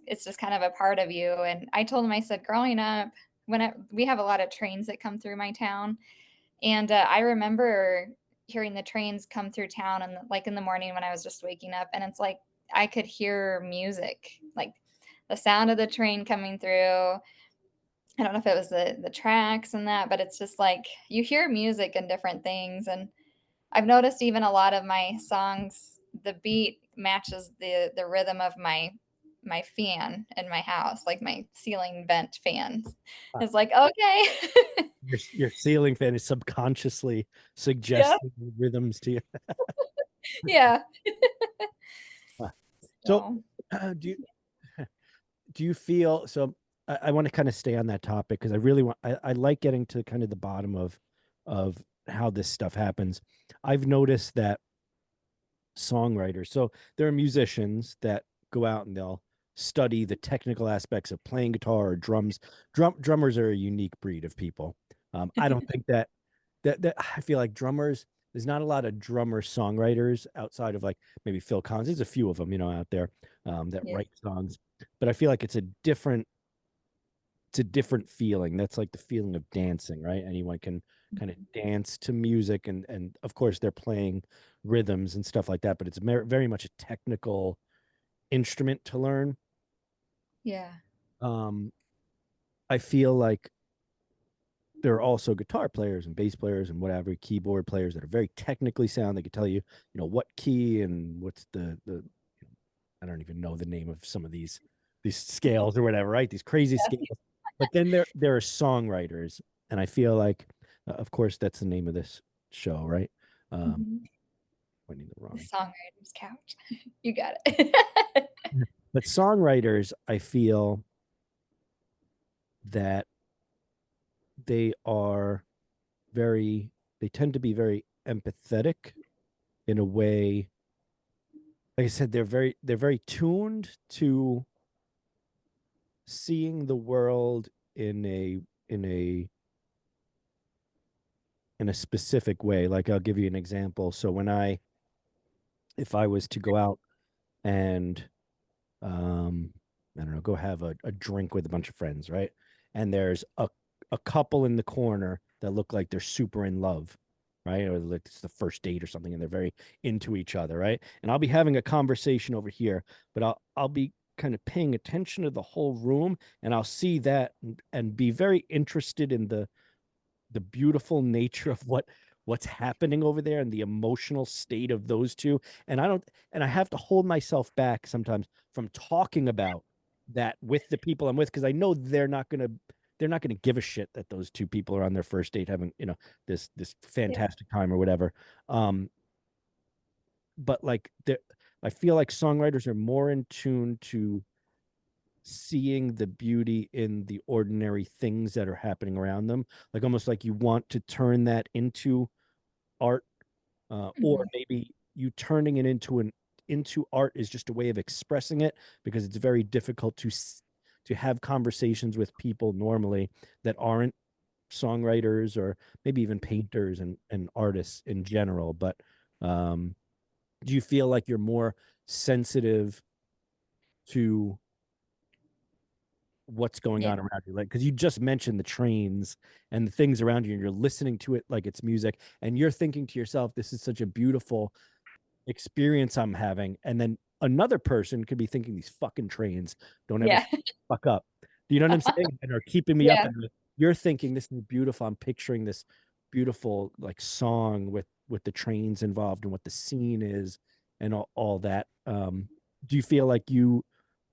Speaker 3: it's just kind of a part of you. And I told him, I said, growing up, we have a lot of trains that come through my town, and I remember hearing the trains come through town and like in the morning when I was just waking up, and it's like I could hear music, like the sound of the train coming through. I don't know if it was the tracks and that, but it's just like you hear music and different things. And I've noticed even a lot of my songs, the beat matches the rhythm of my fan in my house, like my ceiling vent fan.
Speaker 2: Ah,
Speaker 3: It's like, okay.
Speaker 2: your ceiling fan is subconsciously
Speaker 3: Yeah.
Speaker 2: suggesting rhythms to you.
Speaker 3: Yeah.
Speaker 2: Ah, So,
Speaker 3: So,
Speaker 2: do you do you feel so? I want to kind of stay on that topic because I really want. I like getting to kind of the bottom of how this stuff happens. I've noticed that songwriters. So there are musicians that go out and they'll study the technical aspects of playing guitar or drums. Drummers are a unique breed of people. I don't think that I feel like drummers. There's not a lot of drummer songwriters outside of like maybe Phil Collins. There's a few of them, out there that
Speaker 3: yeah.
Speaker 2: write songs, but I feel like it's a different feeling. That's like the feeling of dancing, right? Anyone can kind of dance to music, and of course they're playing rhythms and stuff like that, but it's very much a technical instrument to learn.
Speaker 3: Yeah.
Speaker 2: um I feel like there are also guitar players and bass players and whatever keyboard players that are very technically sound. They can tell you, what key and what's the I don't even know the name of some of these scales or whatever, right? These crazy scales. But then there are songwriters, and I feel like, of course, that's the name of this show, right?
Speaker 3: Mhm.
Speaker 2: Pointing the
Speaker 3: The
Speaker 2: wrong.
Speaker 3: songwriter's couch. You got it.
Speaker 2: But songwriters, I feel that they are they tend to be very empathetic in a way. Like I said, they're very tuned to seeing the world in a in a specific way. Like I'll give you an example. So if I was to go out and um I don't know, go have a drink with a bunch of friends, right? And there's a couple in the corner that look like they're super in love, right? Or like it's the first date or something and they're very into each other, right? And I'll be having a conversation over here, but I'll be kind of paying attention to the whole room, and I'll see that and be very interested in the beautiful nature of what's happening over there and the emotional state of those two. And I have to hold myself back sometimes from talking about that with the people I'm with, because I know they're not gonna give a shit that those two people are on their first date having, this
Speaker 3: Yeah.
Speaker 2: fantastic time or whatever. um but like I feel like songwriters are more in tune to seeing the beauty in the ordinary things that are happening around them, like almost like you want to turn that into art. Or
Speaker 3: Mhm.
Speaker 2: maybe you turning it into art is just a way of expressing it, because it's very difficult to have conversations with people normally that aren't songwriters or maybe even painters and artists in general. But um do you feel like you're more sensitive to what's going
Speaker 3: Yeah.
Speaker 2: on around you, like, because you just mentioned the trains and the things around you, and you're listening to it like it's music, and you're thinking to yourself, this is such a beautiful experience I'm having. And then another person could be thinking, these fucking trains don't ever
Speaker 3: Yeah.
Speaker 2: shut the fuck up. Do you know what I'm saying? And are keeping me up.
Speaker 3: Yeah.
Speaker 2: And you're thinking, this is beautiful. I'm picturing this beautiful like song with the trains involved and what the scene is and all that. Do you feel like you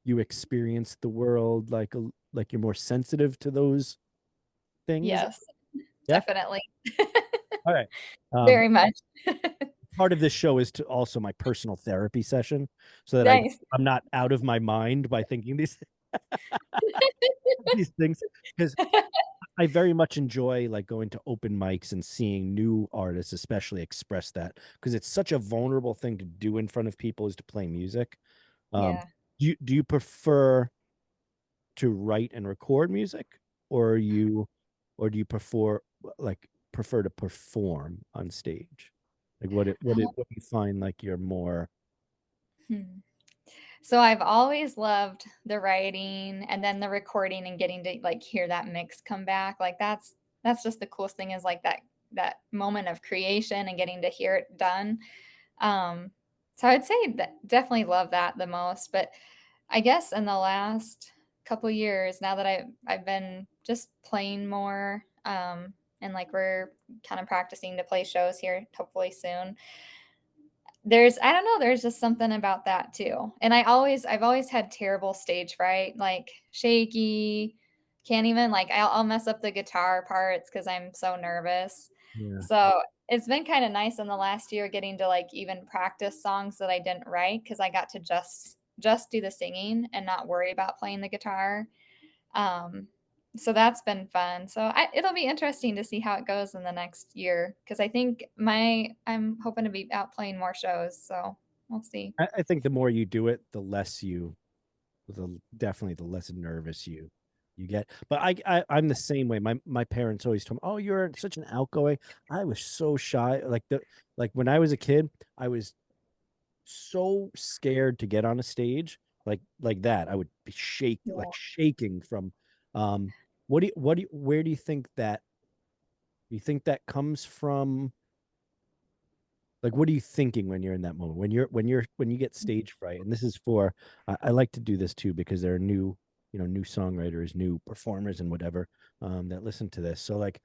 Speaker 2: experience the world like you're more sensitive to those things?
Speaker 3: Yes,
Speaker 2: Yeah.
Speaker 3: definitely.
Speaker 2: All right. Um,
Speaker 3: Very much.
Speaker 2: Part of this show is to also my personal therapy session, so that
Speaker 3: Nice.
Speaker 2: I'm not out of my mind by thinking these things, because I very much enjoy like going to open mics and seeing new artists especially express that, because it's such a vulnerable thing to do in front of people, is to play music. Um,
Speaker 3: Yeah.
Speaker 2: do you prefer to write and record music, or do you prefer to perform on stage? Like what do you find like you're more.
Speaker 3: Hmm. So I've always loved the writing and then the recording and getting to like hear that mix come back. Like that's just the coolest thing is like that moment of creation and getting to hear it done. Um, so I'd say that definitely love that the most. But I guess in the last couple years, now that I've been just playing more, and like we're kind of practicing to play shows here hopefully soon. I don't know, there's just something about that too. And I've always had terrible stage fright, like shaky, can't even like I'll mess up the guitar parts because I'm so nervous.
Speaker 2: Yeah.
Speaker 3: So it's been kind of nice in the last year getting to like even practice songs that I didn't write because I got to just do the singing and not worry about playing the guitar. Um, so that's been fun. So it'll be interesting to see how it goes in the next year because I think I'm hoping to be out playing more shows. So we'll see.
Speaker 2: I think the more you do it, definitely the less nervous you get. But I'm the same way. My parents always told me, "Oh, you're such an outgoing." I was so shy. Like when I was a kid, I was so scared to get on a stage like that. I would be
Speaker 3: Yeah.
Speaker 2: shaking from where do you think that comes from? Like, what are you thinking when you're in that moment? When you get stage fright, and this is for I like to do this too because there are new songwriters, new performers, and whatever that listen to this. So, like,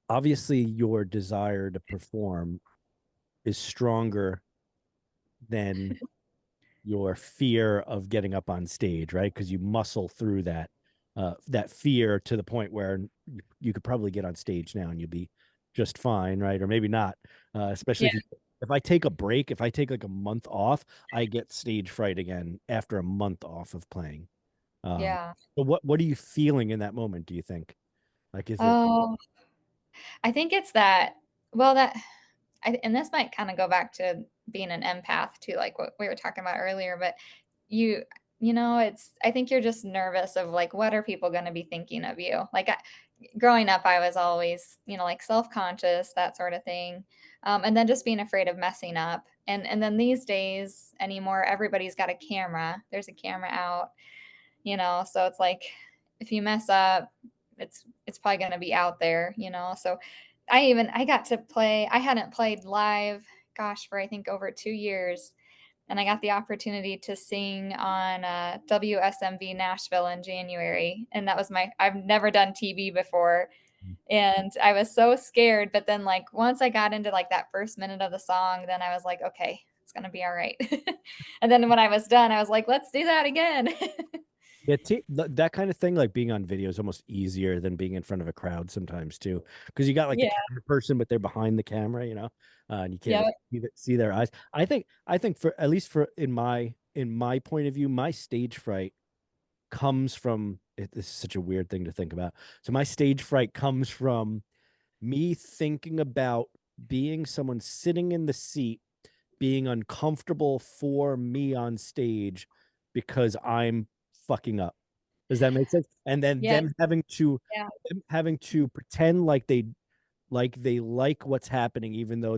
Speaker 2: obviously, your desire to perform is stronger than your fear of getting up on stage, right? Because you muscle through that fear to the point where you could probably get on stage now and you'll be just fine, right? Or maybe not. Especially
Speaker 3: Yeah.
Speaker 2: if I take a break, if I take like a month off, I get stage fright again after a month off of playing. Um,
Speaker 3: Yeah.
Speaker 2: but what are you feeling in that moment? Do you think? Like, is it?
Speaker 3: Oh, I think it's that. Well, and this might kind of go back to being an empath too, like what we were talking about earlier. But you, it's. I think you're just nervous of like, what are people going to be thinking of you? Like, growing up, I was always, like self-conscious, that sort of thing. And then just being afraid of messing up. And then these days anymore, everybody's got a camera. There's a camera out, so it's like if you mess up, it's probably going to be out there. So I got to play. I hadn't played live, gosh, for I think over 2 years. And I got the opportunity to sing on WSMV Nashville in January. And that was I've never done TV before. And I was so scared. But then, like, once I got into like that first minute of the song, then I was like, okay, it's going to be all right. And then when I was done, I was like, let's do that again.
Speaker 2: Yeah, that kind of thing, like being on video, is almost easier than being in front of a crowd sometimes too, because you got like the
Speaker 3: Yeah.
Speaker 2: camera person, but they're behind the camera, and you can't
Speaker 3: Yeah.
Speaker 2: really see their eyes. I think for at least for in my point of view, my stage fright comes from this is such a weird thing to think about. So my stage fright comes from me thinking about being someone sitting in the seat, being uncomfortable for me on stage because I'm fucking up. Does that make sense? And then
Speaker 3: Yeah. Yeah.
Speaker 2: them having to pretend like they like what's happening, even though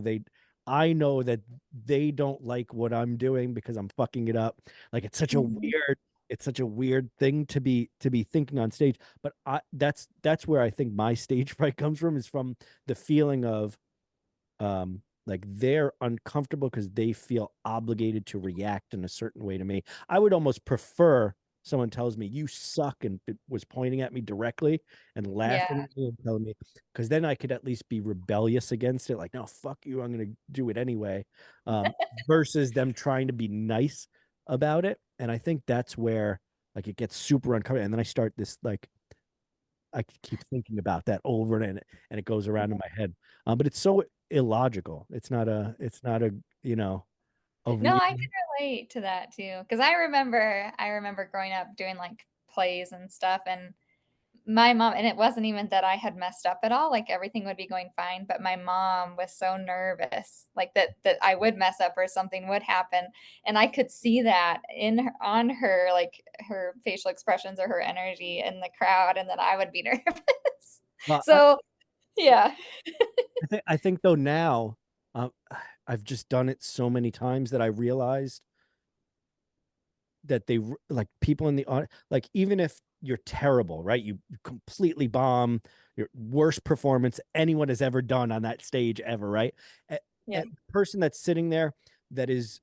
Speaker 2: I know that they don't like what I'm doing because I'm fucking it up. Like
Speaker 3: Mhm.
Speaker 2: it's such a weird thing to be thinking on stage. But that's where I think my stage fright comes from, is from the feeling of like they're uncomfortable because they feel obligated to react in a certain way to me. I would almost prefer someone tells me you suck and was pointing at me directly and
Speaker 3: Yeah.
Speaker 2: laughing at me and telling me, because then I could at least be rebellious against it, like, no, fuck you, I'm gonna do it anyway. Versus them trying to be nice about it. And I think that's where like it gets super uncomfortable. And then I start this like I keep thinking about that over and it goes around in my head. But it's so illogical. It's not a a
Speaker 3: No,
Speaker 2: real.
Speaker 3: I can relate to that too. Because I remember growing up doing like plays and stuff, and my mom, and it wasn't even that I had messed up at all, like everything would be going fine, but my mom was so nervous, like that I would mess up or something would happen, and I could see that on her, like her facial expressions or her energy in the crowd, and then I would be nervous.
Speaker 2: Well,
Speaker 3: So, yeah.
Speaker 2: I think though now, um, I've just done it so many times that I realized that like people in the like, even if you're terrible, right? You completely bomb, your worst performance anyone has ever done on that stage ever, right?
Speaker 3: Yeah.
Speaker 2: And the person that's sitting there that is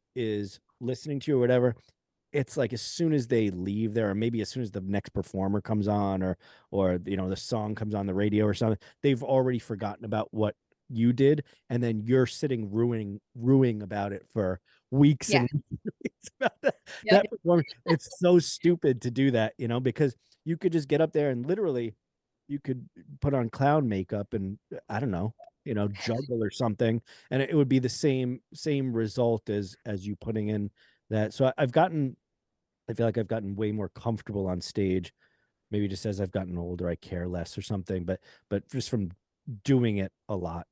Speaker 2: listening to you or whatever, it's like as soon as they leave there, or maybe as soon as the next performer comes on, or the song comes on the radio or something, they've already forgotten about you did, and then you're sitting ruining about it for weeks
Speaker 3: Yeah.
Speaker 2: and weeks about that,
Speaker 3: Yep.
Speaker 2: that performance. It's so stupid to do that, because you could just get up there and literally you could put on clown makeup and I don't know, juggle or something, and it would be the same result as you putting in that. So I feel like I've gotten way more comfortable on stage. Maybe just as I've gotten older, I care less or something, but just from doing it a lot,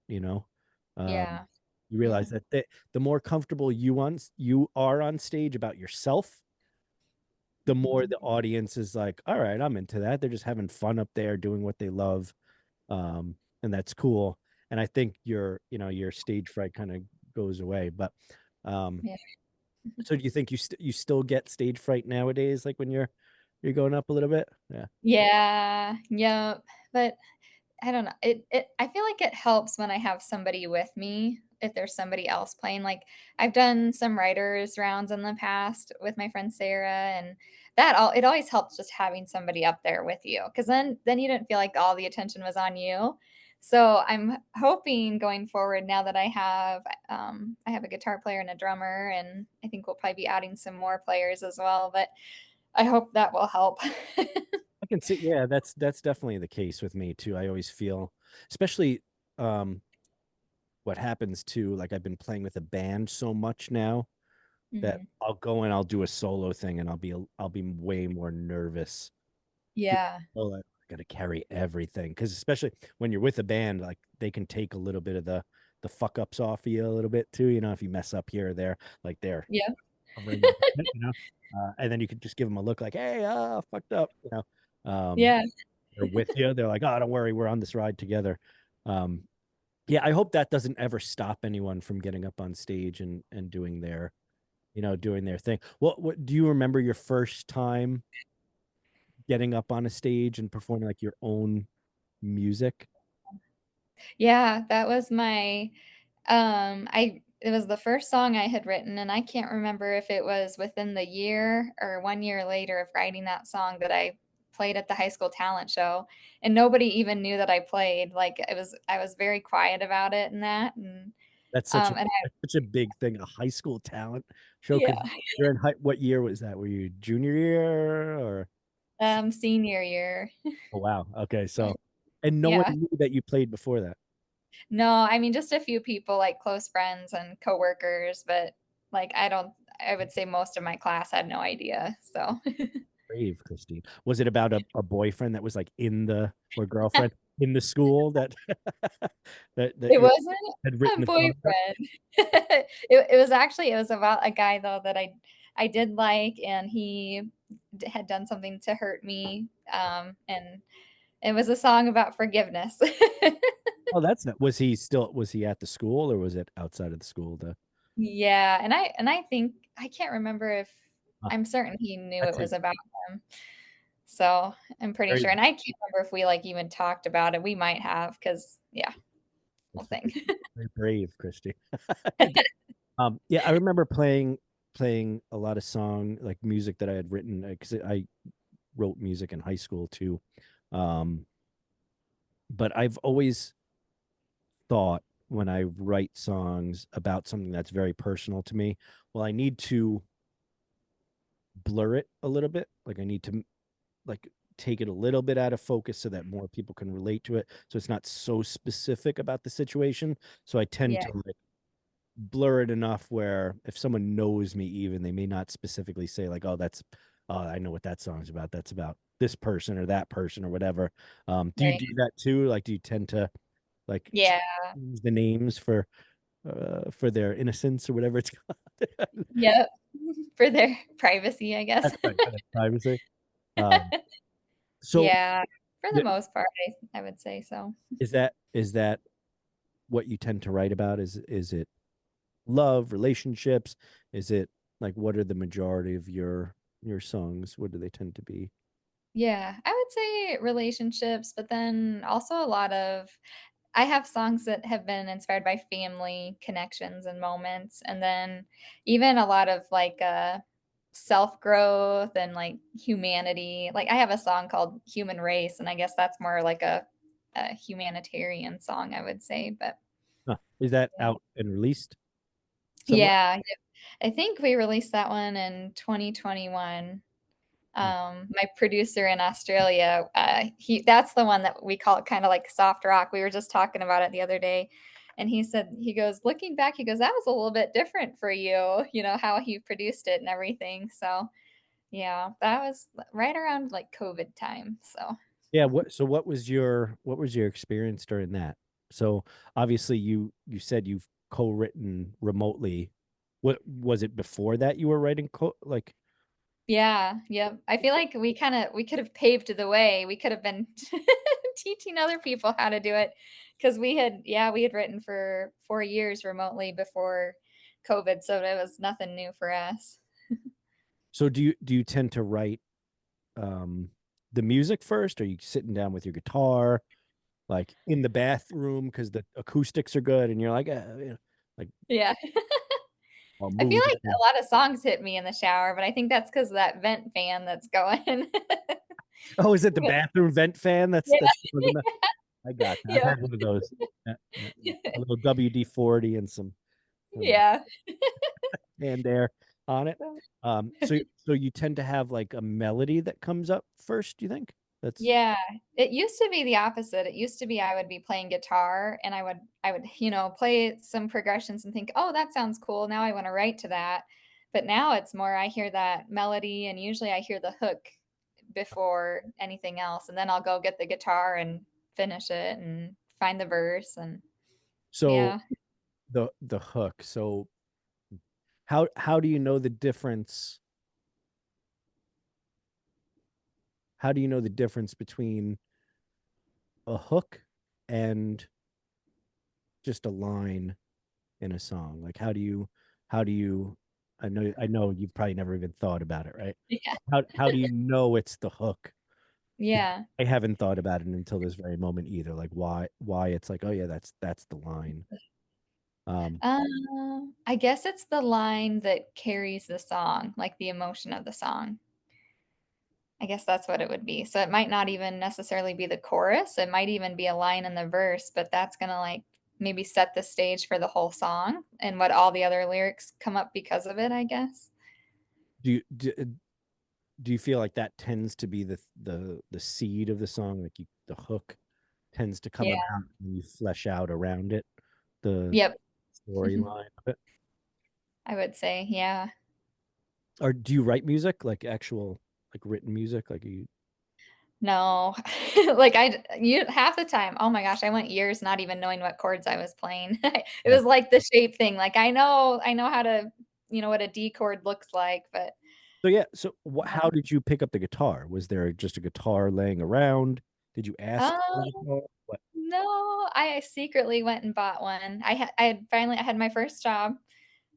Speaker 2: um,
Speaker 3: Yeah.
Speaker 2: you
Speaker 3: Yeah.
Speaker 2: realize that the more comfortable you are on stage about yourself, the more
Speaker 3: Mhm.
Speaker 2: the audience is like, all right, I'm into that. They're just having fun up there doing what they love. And that's cool. And I think your stage fright kind of goes away. But um,
Speaker 3: Yeah.
Speaker 2: so do you think you still get stage fright nowadays, like when you're going up a little bit? Yeah.
Speaker 3: Yeah. Yep. But I don't know. I feel like it helps when I have somebody with me, if there's somebody else playing. Like I've done some writers rounds in the past with my friend Sarah, and it always helps just having somebody up there with you, because then you didn't feel like all the attention was on you. So I'm hoping going forward, now that I have a guitar player and a drummer, and I think we'll probably be adding some more players as well, but I hope that will help.
Speaker 2: I can see, yeah, that's definitely the case with me too. I always feel, especially um what happens too, like I've been playing with a band so much now that
Speaker 3: Mhm.
Speaker 2: I'll go and I'll do a solo thing and I'll be way more nervous.
Speaker 3: Yeah.
Speaker 2: Oh, I got to carry everything because especially when you're with a band, like they can take a little bit of the fuck ups off of you a little bit too. If you mess up here or there, like they're
Speaker 3: Yeah.
Speaker 2: covering up, and then you could just give them a look like, hey, fucked up,
Speaker 3: Yeah.
Speaker 2: they're with you. They're like, oh, don't worry, we're on this ride together. Um, yeah, I hope that doesn't ever stop anyone from getting up on stage and doing their thing. What do you remember your first time getting up on a stage and performing like your own music?
Speaker 3: Yeah, that was my I it was the first song I had written, and I can't remember if it was within the year or 1 year later of writing that song that I played at the high school talent show, and nobody even knew that I played. Like, I was very quiet about it and that,
Speaker 2: That's such a
Speaker 3: and I
Speaker 2: that's such a big thing, a high school talent show.
Speaker 3: yeah,
Speaker 2: Because you're in high. What year was that? Were you junior year or?
Speaker 3: senior year.
Speaker 2: Oh wow. Okay, so and no one
Speaker 3: Yeah.
Speaker 2: knew that you played before that.
Speaker 3: No, I mean, just a few people, like close friends and coworkers, but, like, I would say most of my class had no idea, so
Speaker 2: Brave, Christine. Was it about a boyfriend that was like in the or girlfriend in the school that that
Speaker 3: it
Speaker 2: you
Speaker 3: wasn't
Speaker 2: had
Speaker 3: a
Speaker 2: written a song about?
Speaker 3: boyfriend. It was about a guy, though, that I did like, and he had done something to hurt me, and it was a song about forgiveness.
Speaker 2: Oh, that's not. Was he at the school or was it outside of the school?
Speaker 3: Yeah, and I think I can't remember if
Speaker 2: Uh,
Speaker 3: I'm certain he knew it
Speaker 2: that's a
Speaker 3: was about him. So, I'm pretty
Speaker 2: very
Speaker 3: sure, and I can't remember if we, like, even talked about it. We might have, because yeah, whole
Speaker 2: that's
Speaker 3: thing.
Speaker 2: very brave, Christy. Yeah, I remember playing a lot of song like music that I had written because I wrote music in high school too. Um, but I've always thought when I write songs about something that's very personal to me, well, I need to blur it a little bit. Like I need to like take it a little bit out of focus so that more people can relate to it. So it's not so specific about the situation. So I tend
Speaker 3: Yeah,
Speaker 2: to like blur it enough where if someone knows me even they may not specifically say like oh I know what that song's about, that's about this person or that person or whatever. Do you
Speaker 3: right.
Speaker 2: do that too, like do you tend to like
Speaker 3: Yeah,
Speaker 2: change the names for their innocence or whatever it's called?
Speaker 3: yep. For their privacy, I guess.
Speaker 2: That's right, for their privacy. um so
Speaker 3: Yeah, for the
Speaker 2: th-
Speaker 3: most part, I would say so.
Speaker 2: is that what you tend to write about? Is it love, relationships? Is it like what are the majority of your songs? What do they tend to be?
Speaker 3: Yeah, I would say relationships, but then also a lot of I have songs that have been inspired by family connections and moments, and then even a lot of, like, self-growth and, like, humanity. Like, I have a song called "Human Race," and I guess that's more like a humanitarian song, I would say, but
Speaker 2: Huh. Is that out and released somewhere?
Speaker 3: Yeah, yep. I think we released that one in 2021.
Speaker 2: Hmm.
Speaker 3: My producer in Australia, that's the one that we call it kind of like soft rock. We were just talking about it the other day, and he said, he goes, looking back, he goes, that was a little bit different for you, how he produced it and everything. So yeah, that was right around like COVID time. So
Speaker 2: Yeah, what was your experience during that? So obviously you said you've co-written remotely. What was it before that you were writing like
Speaker 3: yeah, yep. I feel like we could have paved the way. We could have been teaching other people how to do it because we had written for 4 years remotely before COVID, so it was nothing new for us.
Speaker 2: so do you tend to write um the music first? Or are you sitting down with your guitar like in the bathroom because the acoustics are good and you're like like
Speaker 3: Yeah.
Speaker 2: I'll
Speaker 3: I feel
Speaker 2: move
Speaker 3: like
Speaker 2: it.
Speaker 3: a lot of songs hit me in the shower, but I think that's because of that vent fan that's going.
Speaker 2: Oh, is it the bathroom vent fan
Speaker 3: Yeah,
Speaker 2: that's causing that? I got that. I've
Speaker 3: yeah,
Speaker 2: had one of those. A little WD-40 and some
Speaker 3: yeah.
Speaker 2: canned air on it. So you tend to have like a melody that comes up first, do you think? That's
Speaker 3: Yeah, it used to be the opposite. It used to be I would be playing guitar and I would, play some progressions and think, "Oh, that sounds cool. Now I want to write to that." But now it's more I hear that melody and usually I hear the hook before anything else and then I'll go get the guitar and finish it and find the verse and
Speaker 2: so
Speaker 3: yeah.
Speaker 2: the hook. So how do you know the difference? How do you know the difference between a hook and just a line in a song? Like how do you I know you've probably never even thought about it, right?
Speaker 3: Yeah.
Speaker 2: How do you know it's the hook? 'Cause
Speaker 3: Yeah.
Speaker 2: I haven't thought about it until this very moment either. Like why it's like, oh yeah, that's the line. Um
Speaker 3: I guess it's the line that carries the song, like the emotion of the song. I guess that's what it would be. So it might not even necessarily be the chorus. It might even be a line in the verse, but that's gonna like maybe set the stage for the whole song and what all the other lyrics come up because of it, I guess.
Speaker 2: do you do you feel like that tends to be the seed of the song? Like the hook tends to come
Speaker 3: Yeah.
Speaker 2: about and you flesh out around it the
Speaker 3: Yep.
Speaker 2: storyline of it.
Speaker 3: I would say, yeah.
Speaker 2: Or do you write music, like actual like written music? Like you
Speaker 3: No. Like you half the time, oh my gosh, I went years not even knowing what chords I was playing. It
Speaker 2: Yeah.
Speaker 3: was like the shape thing. Like I know how to, what a D chord looks like, but
Speaker 2: So yeah, so how did you pick up the guitar? Was there just a guitar laying around? Did you ask for a
Speaker 3: um
Speaker 2: guitar? What?
Speaker 3: no, I secretly went and bought one. I had my first job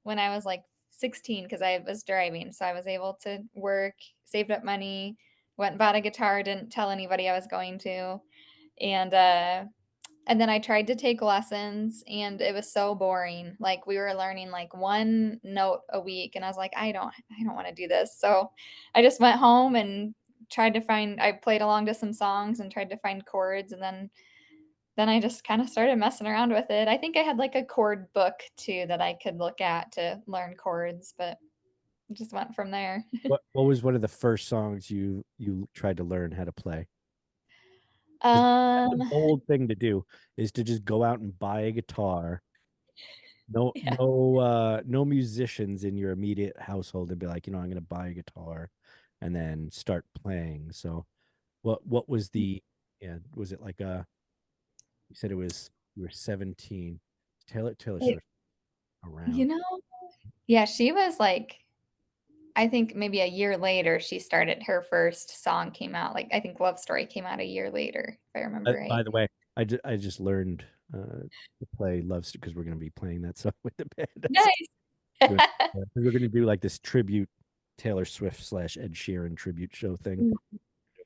Speaker 3: when I was like 16 because I was driving. So I was able to work, saved up money, went and bought a guitar, didn't tell anybody I was going to. And and then I tried to take lessons and it was so boring. Like we were learning like one note a week and I was like, I don't want to do this. So I just went home and I played along to some songs and tried to find chords and then I just kind of started messing around with it. I think I had like a chord book too that I could look at to learn chords, but just went from there.
Speaker 2: What was one of the first songs you tried to learn how to play? Because that's a
Speaker 3: Um,
Speaker 2: bold thing to do, is to just go out and buy a guitar. No musicians in your immediate household and be like, I'm gonna buy a guitar and then start playing. So what was yeah, was it like you said you were 17. Taylor
Speaker 3: it,
Speaker 2: Swift
Speaker 3: you
Speaker 2: around.
Speaker 3: know, yeah, she was like, I think maybe a year later she started her first song came out. Like I think Love Story came out a year later, if I remember
Speaker 2: By
Speaker 3: right.
Speaker 2: the way, I just learned to play Love because we're going to be playing that song with the band.
Speaker 3: Nice.
Speaker 2: We're, we're going to do like this tribute Taylor Swift slash Ed Sheeran tribute show thing.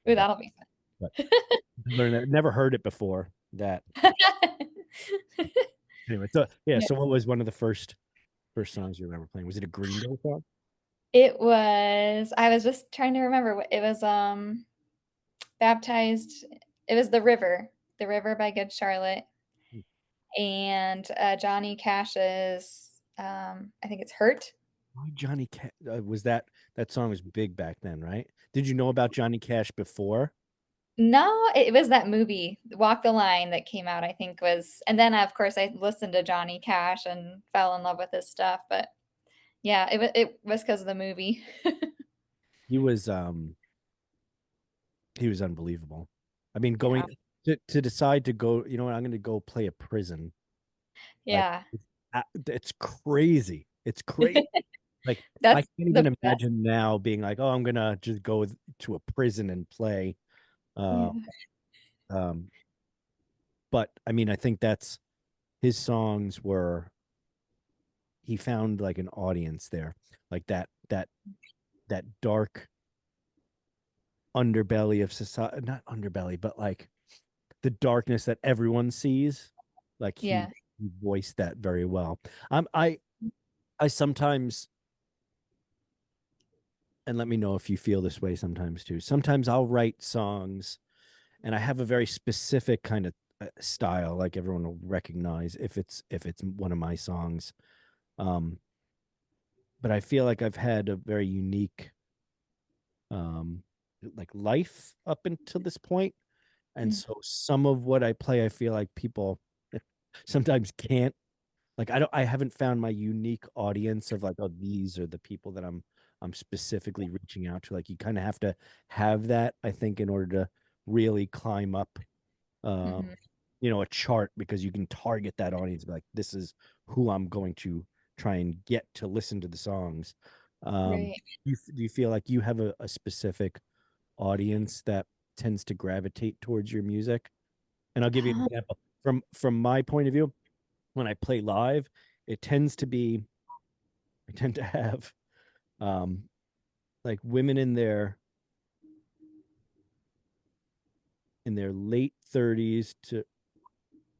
Speaker 3: Ooh, that'll be
Speaker 2: But
Speaker 3: fun.
Speaker 2: learn it. Never heard it before. That anyway. So yeah.
Speaker 3: Yeah.
Speaker 2: So what was one of the first songs you remember playing? Was it a Green Day song?
Speaker 3: I was just trying to remember what it was, baptized it was The River by Good Charlotte. and Johnny Cash's I think it's Hurt.
Speaker 2: Why Johnny Cash? Was that song was big back then, right? Did you know about Johnny Cash before?
Speaker 3: No, it was that movie, Walk the Line, that came out, I think was, and then of course I listened to Johnny Cash and fell in love with his stuff, but yeah, it was because of the movie.
Speaker 2: He was he was unbelievable. I mean,
Speaker 3: Yeah.
Speaker 2: going to decide to go, you know what, I'm going to go play a prison. Like
Speaker 3: Yeah.
Speaker 2: it's crazy. It's crazy. Like I
Speaker 3: That's
Speaker 2: can't
Speaker 3: the
Speaker 2: even
Speaker 3: best.
Speaker 2: imagine now being like, oh, I'm gonna just go to a prison and play. Uh,
Speaker 3: Yeah.
Speaker 2: um, but I mean, I think that's his songs were he found like an audience there, like that dark underbelly of society, not underbelly, but like the darkness that everyone sees. Like he
Speaker 3: Yeah.
Speaker 2: voiced that very well. I sometimes, and let me know if you feel this way sometimes too. Sometimes I'll write songs and I have a very specific kind of style, like everyone will recognize if it's one of my songs. Um, but I feel like I've had a very unique um like life up until this point. And
Speaker 3: Mm.
Speaker 2: so some of what I play, I feel like people sometimes can't like I haven't found my unique audience of like, oh, these are the people that I'm specifically reaching out to. Like you kind of have to have that, I think, in order to really climb up uh
Speaker 3: Mhm.
Speaker 2: a chart because you can target that audience, be like, this is who I'm going to try and get to listen to the songs.
Speaker 3: Right.
Speaker 2: Do you feel like you have a specific audience that tends to gravitate towards your music? And I'll give you an
Speaker 3: Uh,
Speaker 2: example from my point of view. When I play live, it tends to be I tend to have um like women in their late 30s to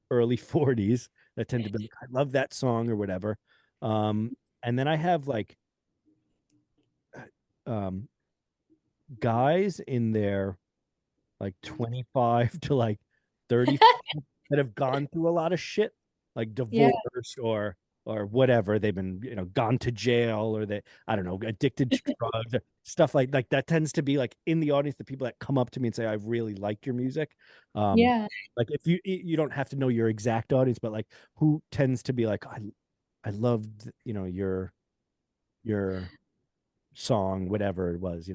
Speaker 2: early 40s that tend to be like, I love that song or whatever. And then I have like um guys in their like 25 to like 30 that have gone through a lot of shit, like
Speaker 3: yeah.
Speaker 2: divorce or whatever. They've been, gone to jail or they, I don't know, addicted to drugs, or stuff like that tends to be like in the audience, the people that come up to me and say, I really like your music. Um,
Speaker 3: Yeah.
Speaker 2: like if you don't have to know your exact audience, but like who tends to be like, I loved, your song, whatever it was.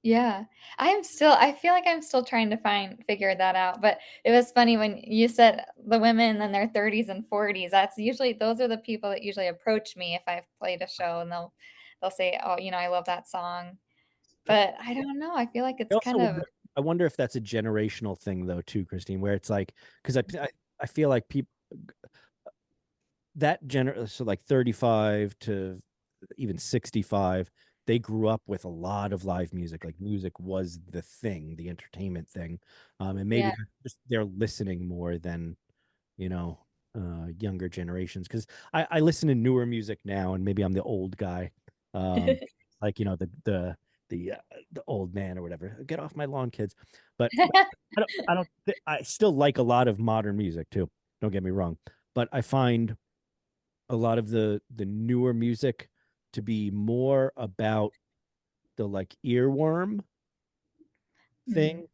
Speaker 3: Yeah. I feel like I'm still trying to figure that out, but it was funny when you said the women in their 30s and 40s. That's usually those are the people that usually approach me if I've played a show and they'll say, "Oh, I love that song." But I don't know. I feel like
Speaker 2: I
Speaker 3: it's
Speaker 2: also
Speaker 3: kind of
Speaker 2: wonder if that's a generational thing though too, Christine, where it's like because I feel like people so like 35 to even 65, they grew up with a lot of live music. Like music was the thing, the entertainment thing. And maybe
Speaker 3: yeah.
Speaker 2: they're listening more than you know, younger generations. Because I listen to newer music now, and maybe I'm the old guy, um, like the old man or whatever. Get off my lawn, kids. But I still like a lot of modern music too. Don't get me wrong, but I find a lot of the newer music to be more about the like earworm
Speaker 3: Mm,
Speaker 2: thing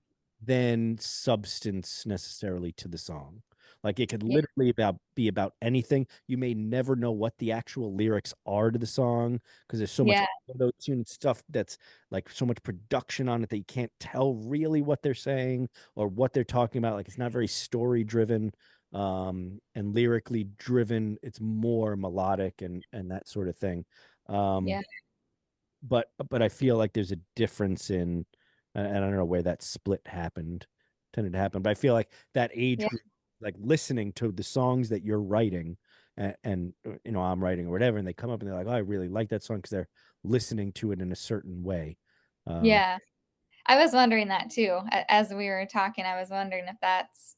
Speaker 2: than substance necessarily to the song. Like it could
Speaker 3: yeah.
Speaker 2: literally be about anything. You may never know what the actual lyrics are to the song because there's so much
Speaker 3: Yeah.
Speaker 2: auto tune stuff that's like so much production on it that you can't tell really what they're saying or what they're talking about. Like it's not very story driven and lyrically driven. It's more melodic and that sort of thing. Um,
Speaker 3: Yeah.
Speaker 2: but I feel like there's a difference in, and I don't know where that split tended to happen, but I feel like that age
Speaker 3: Yeah.
Speaker 2: group, like listening to the songs that you're writing and I'm writing or whatever, and they come up and they're like, oh, I really like that song because they're listening to it in a certain way. Um,
Speaker 3: Yeah. I was wondering that too. As we were talking, I was wondering if that's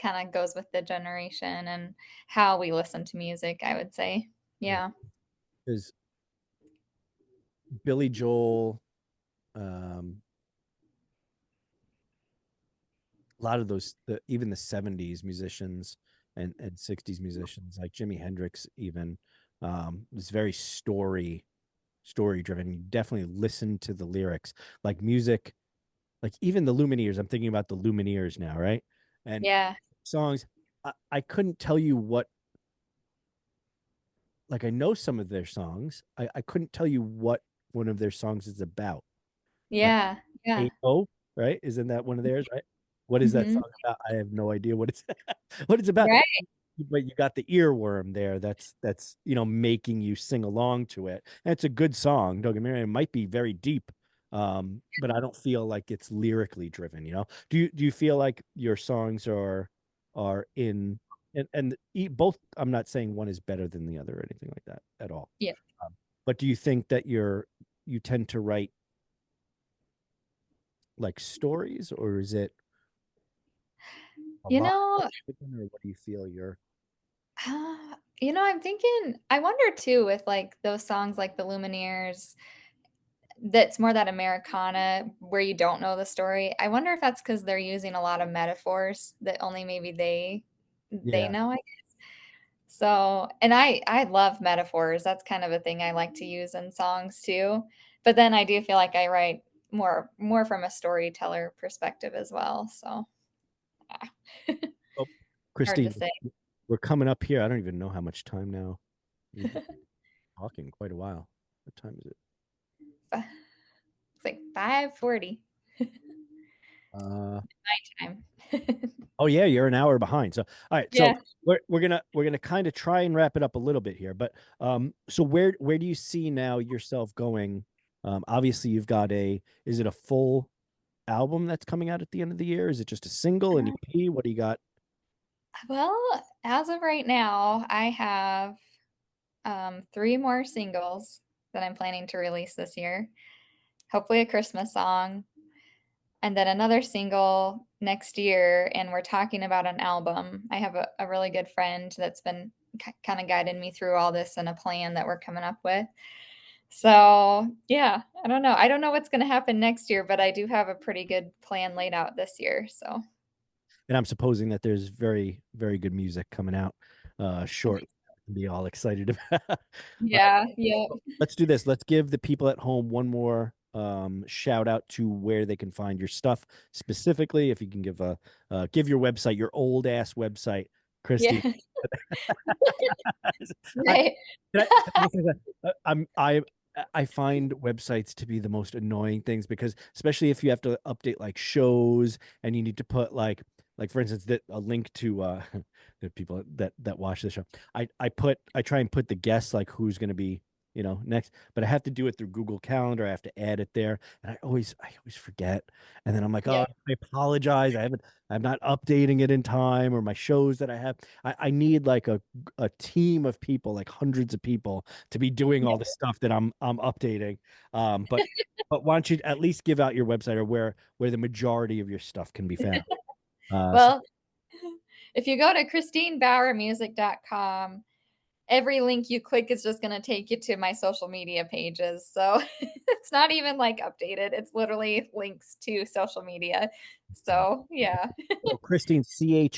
Speaker 3: kind of goes with the generation and how we listen to music, I would say. Yeah.
Speaker 2: because Billy Joel, um, a lot of those, even the '70s musicians. and 60s musicians like Jimi Hendrix even was very story driven. You definitely listen to the lyrics, like music, like even the Lumineers. I'm thinking about the Lumineers now, right? And
Speaker 3: Yeah.
Speaker 2: songs, I couldn't tell you what, like I know some of their songs. I couldn't tell you what one of their songs is about. Like
Speaker 3: Yeah. Yeah.
Speaker 2: A-O, right? Isn't that one of theirs, right? What is that
Speaker 3: Hmm.
Speaker 2: song about? I have no idea what it's what it's about.
Speaker 3: Right.
Speaker 2: But you got the earworm there. That's making you sing along to it. And it's a good song. Don't get me wrong. It might be very deep, but I don't feel like it's lyrically driven. Do you feel like your songs are in and both? I'm not saying one is better than the other or anything like that at all.
Speaker 3: Yeah.
Speaker 2: But do you think that you tend to write like stories, or is it a
Speaker 3: You
Speaker 2: lot
Speaker 3: know,
Speaker 2: or what do you feel you're?
Speaker 3: I'm thinking, I wonder too with like those songs like the Lumineers, that's more that Americana where you don't know the story. I wonder if that's because they're using a lot of metaphors that only maybe they
Speaker 2: Yeah.
Speaker 3: know. So, and I love metaphors. That's kind of a thing I like to use in songs too. But then I do feel like I write more from a storyteller perspective as well. So, yeah.
Speaker 2: Oh,
Speaker 3: Hard to
Speaker 2: Christine,
Speaker 3: say.
Speaker 2: we're coming up here. I don't even know how much time now. We've been talking quite a while. What time is it?
Speaker 3: It's like 5:40
Speaker 2: Uh,
Speaker 3: time.
Speaker 2: oh yeah, you're an hour behind. So all right, so
Speaker 3: Yeah.
Speaker 2: we're gonna kind of try and wrap it up a little bit here. But so where do you see now yourself going? Obviously you've got is it a full album that's coming out at the end of the year? Is it just a single, an EP? What do you got?
Speaker 3: Well, as of right now, I have 3 more singles that I'm planning to release this year. Hopefully a Christmas song, and then another single next year, and we're talking about an album. I have a really good friend that's been kind of guiding me through all this and a plan that we're coming up with. So, yeah, I don't know. I don't know what's going to happen next year, but I do have a pretty good plan laid out this year. So,
Speaker 2: And I'm supposing that there's very, very good music coming out shortly to be all excited about. All right,
Speaker 3: yeah, yeah,
Speaker 2: let's do this. Let's give the people at home one more shout out to where they can find your stuff specifically. If you can give your website, your old ass website, Christy.
Speaker 3: yeah,
Speaker 2: I,
Speaker 3: right.
Speaker 2: can I say that? I find websites to be the most annoying things because especially if you have to update like shows and you need to put like for instance that a link to the people that watch the show. I try and put the guests like who's going to be next, but I have to do it through Google Calendar. I have to add it there, and I always forget, and then I'm like,
Speaker 3: Yeah,
Speaker 2: oh, I apologize. I'm not updating it in time, or my shows that I have. I need like a team of people, like hundreds of people, to be doing
Speaker 3: yeah.
Speaker 2: all the stuff that I'm updating. But why don't you at least give out your website or where the majority of your stuff can be found? So
Speaker 3: Well, if you go to christinebauermusic.com, every link you click is just going to take you to my social media pages. So it's not even like updated. It's literally links to social media. So, yeah.
Speaker 2: So Christine, Christine,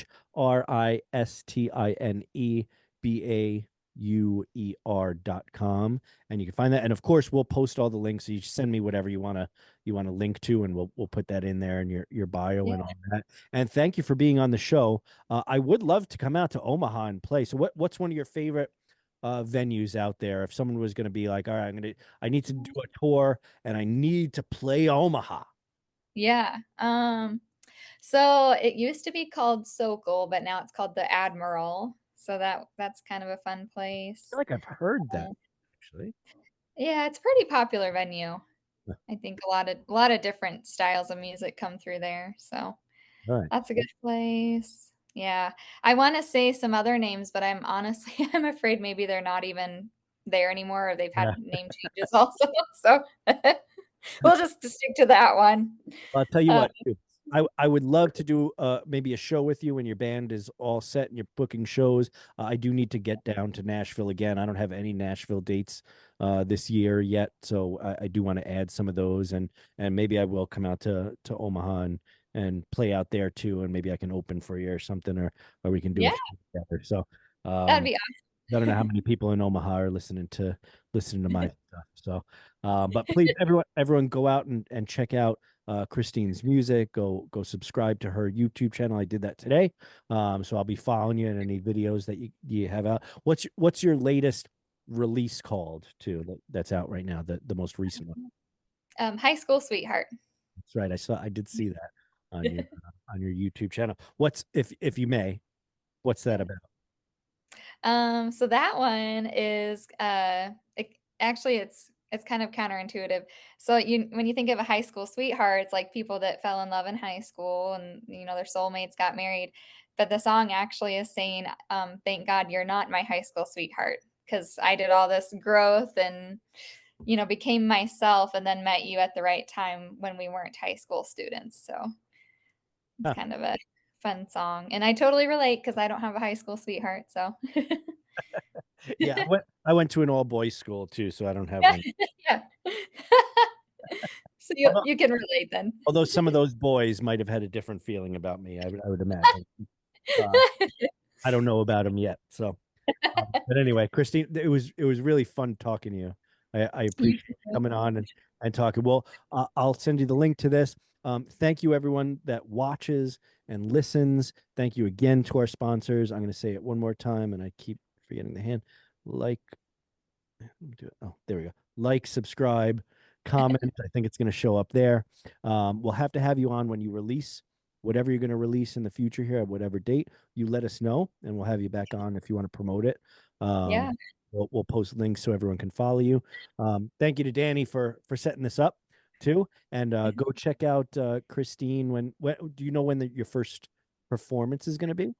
Speaker 2: ChristinaBauer.com, and you can find that. And of course, we'll post all the links. So you send me whatever you want to link to, and we'll put that in there in your bio
Speaker 3: Yeah.
Speaker 2: and all that. And thank you for being on the show. I would love to come out to Omaha and play. So what's one of your favorite venues out there? If someone was going to be like, all right, I need to do a tour and I need to play Omaha.
Speaker 3: Yeah. So it used to be called Sokol, but now it's called the Admiral. So that's kind of a fun
Speaker 2: I feel
Speaker 3: place.
Speaker 2: like I've heard that
Speaker 3: Uh,
Speaker 2: actually.
Speaker 3: yeah, it's a pretty popular venue. I think a lot of different styles of music come through there. So
Speaker 2: All right.
Speaker 3: that's a good place. Yeah. I wanna say some other names, but I'm honestly I'm afraid maybe they're not even there anymore or they've
Speaker 2: Yeah.
Speaker 3: had name changes also. So we'll just stick to that one.
Speaker 2: I'll tell you
Speaker 3: Uh,
Speaker 2: what, too. I would love to do maybe a show with you when your band is all set and you're booking shows. I do need to get down to Nashville again. I don't have any Nashville dates this year yet, so I do want to add some of those and maybe I will come out to Omaha and play out there too, and maybe I can open for you or something, or we can do a
Speaker 3: Yeah,
Speaker 2: show together. So
Speaker 3: that'd
Speaker 2: um,
Speaker 3: be
Speaker 2: I don't know how many people in Omaha are listening to my
Speaker 3: awesome.
Speaker 2: stuff. So, but please, everyone, go out and check out Christine's music. Go subscribe to her YouTube channel. I did that today. So I'll be following you in any videos that you have out. What's your latest release called too? That's out right now. The most recent one.
Speaker 3: High School Sweetheart.
Speaker 2: That's right. I did see that on your YouTube channel. What's if you may, what's that about?
Speaker 3: So that one is actually it's kind of counterintuitive. So you when you think of a high school sweetheart, it's like people that fell in love in high school and their soulmates got married. But the song actually is saying, "Thank God you're not my high school sweetheart, because I did all this growth and became myself, and then met you at the right time when we weren't high school students." So it's
Speaker 2: Huh.
Speaker 3: kind of a fun song, and I totally relate because I don't have a high school sweetheart. So.
Speaker 2: Yeah, I went to an all boys school too, so I don't have
Speaker 3: Yeah,
Speaker 2: one.
Speaker 3: yeah. So you
Speaker 2: Although,
Speaker 3: you can relate then.
Speaker 2: although some of those boys might have had a different feeling about me, I would imagine. Uh, I don't know about them yet. So, but anyway, Christine, it was really fun talking to you. I
Speaker 3: You
Speaker 2: appreciate you coming on and talking. Well, I'll send you the link to this. Thank you, everyone that watches and listens. Thank you again to our sponsors. I'm going to say it one more time, and I keep forgetting the hand. Like, let me do it. Oh, there we go. Like, subscribe, comment. I think it's going to show up there. We'll have to have you on when you release whatever you're going to release in the future here at whatever date. You let us know, and we'll have you back on if you want to promote it.
Speaker 3: Yeah.
Speaker 2: We'll post links so everyone can follow you. Thank you to Danny for setting this up too, and go check out Christine. When do you know when your first performance is going to be?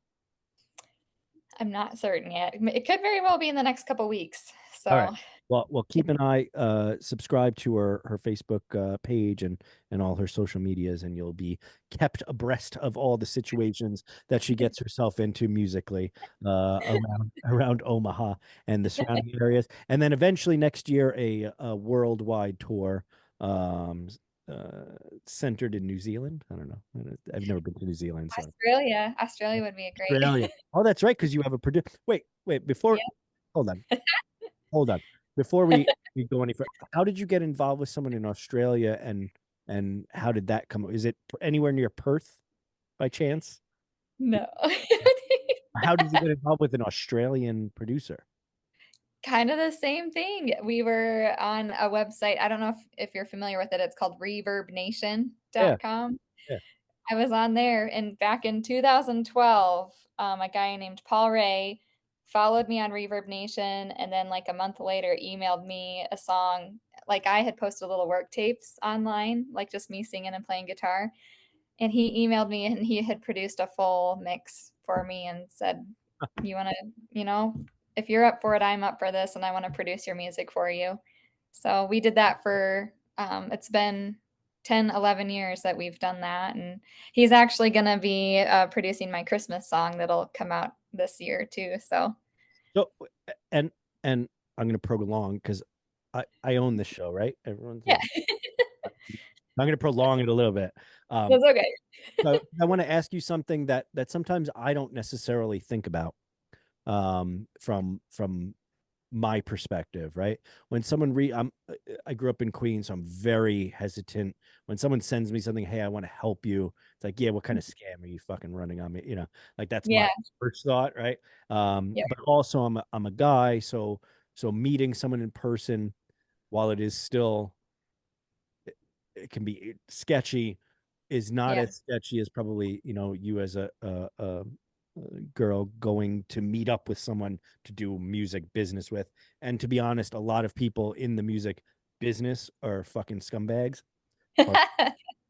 Speaker 3: I'm not certain yet. It could very well be in the next couple weeks.
Speaker 2: All right.
Speaker 3: So,
Speaker 2: Well, keep an eye, subscribe to her Facebook page and all her social medias, and you'll be kept abreast of all the situations that she gets herself into musically around Omaha and the surrounding areas. And then eventually next year, a worldwide tour centered in New Zealand. I don't know. I've never been to New Zealand, so
Speaker 3: Australia would be a great.
Speaker 2: Australia. Oh, that's right, because you have a wait, before
Speaker 3: Yeah.
Speaker 2: hold on. Hold on. Before we go any further, how did you get involved with someone in Australia and how did that come? Is it anywhere near Perth by chance?
Speaker 3: No.
Speaker 2: How did you get involved with an Australian producer?
Speaker 3: Kind of the same thing. We were on a website. I don't know if you're familiar with it. It's called
Speaker 2: Yeah,
Speaker 3: reverbnation.com.
Speaker 2: yeah.
Speaker 3: I was on there, and back in 2012, a guy named Paul Ray followed me on Reverb Nation, and then like a month later emailed me a song. Like I had posted little work tapes online, like just me singing and playing guitar. And he emailed me, and he had produced a full mix for me and said, "You want to, if you're up for it, I'm up for this, and I want to produce your music for you." So we did that for, it's been 10, 11 years that we've done that. And he's actually going to be producing my Christmas song that'll come out this year too. So,
Speaker 2: So and and I'm gonna prolong because I own this show, right? Everyone's
Speaker 3: yeah,
Speaker 2: I'm gonna prolong it a little bit. Um,
Speaker 3: that's okay.
Speaker 2: so I want to ask you something that sometimes I don't necessarily think about from my perspective, right? When someone I grew up in Queens, so I'm very hesitant. When someone sends me something, hey, I want to help you. It's like, yeah, what kind of scam are you fucking running on me? Like that's my
Speaker 3: Yeah.
Speaker 2: first thought, right?
Speaker 3: Yeah.
Speaker 2: But also I'm a guy, so meeting someone in person, while it is still it can be sketchy, is not
Speaker 3: Yeah.
Speaker 2: as sketchy as probably you as a girl going to meet up with someone to do music business with. And to be honest, a lot of people in the music business are fucking scumbags or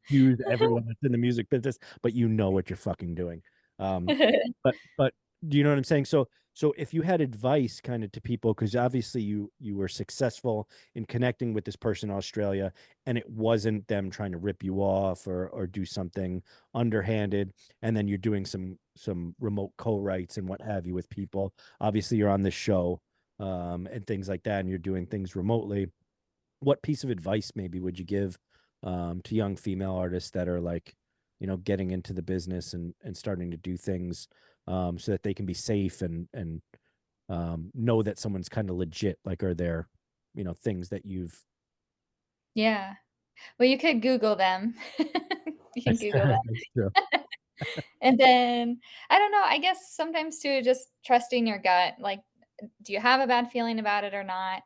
Speaker 2: use everyone that's in the music business, but you know what you're fucking doing. But do you know what I'm saying? So if you had advice kind of to people, because obviously you were successful in connecting with this person in Australia, and it wasn't them trying to rip you off or do something underhanded, and then you're doing some remote co-writes and what have you with people. Obviously, you're on this show and things like that, and you're doing things remotely. What piece of advice maybe would you give to young female artists that are like getting into the business and starting to do things so that they can be safe and know that someone's kind of legit. Like, are there, things that you've.
Speaker 3: Yeah. Well, you could Google them. You can
Speaker 2: That's,
Speaker 3: Google
Speaker 2: that's true.
Speaker 3: them. And then, I don't know, I guess sometimes too, just trusting your gut. Like, do you have a bad feeling about it or not?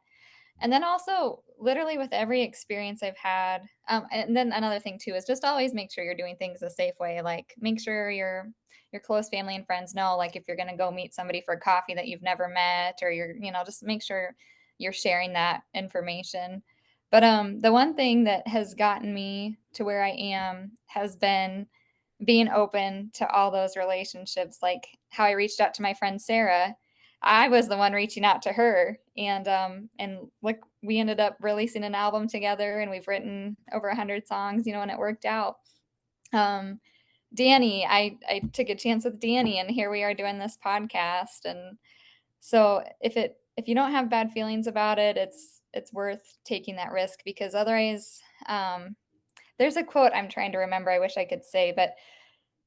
Speaker 3: And then also, literally with every experience I've had, and then another thing too is just always make sure you're doing things a safe way. Like, make sure your close family and friends know, like, if you're going to go meet somebody for coffee that you've never met, or just make sure you're sharing that information. But the one thing that has gotten me to where I am has been being open to all those relationships, like how I reached out to my friend Sarah. I was the one reaching out to her, and look, we ended up releasing an album together, and we've written over 100 songs, and it worked out. Um, Danny, I took a chance with Danny, and here we are doing this podcast. And so if you don't have bad feelings about it, it's worth taking that risk, because otherwise, there's a quote I'm trying to remember. I wish I could say, but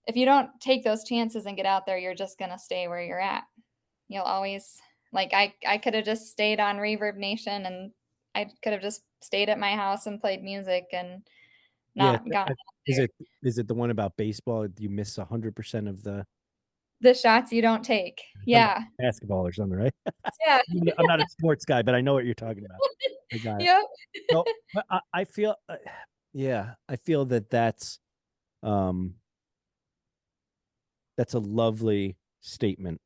Speaker 3: if you don't take those chances and get out there, you're just gonna stay where you're at. You'll always, like, I could have just stayed on Reverb Nation, and I could have just stayed at my house and played music and
Speaker 2: Yeah.
Speaker 3: not gotten out
Speaker 2: Is
Speaker 3: there.
Speaker 2: it the one about baseball? You miss 100% of the.
Speaker 3: The shots you don't take.
Speaker 2: Something about
Speaker 3: Yeah.
Speaker 2: basketball or something, right?
Speaker 3: Yeah.
Speaker 2: I'm not a sports guy, but I know what you're talking about. I got it.
Speaker 3: Yep.
Speaker 2: So, but I feel, yeah, I feel um, that's a lovely statement.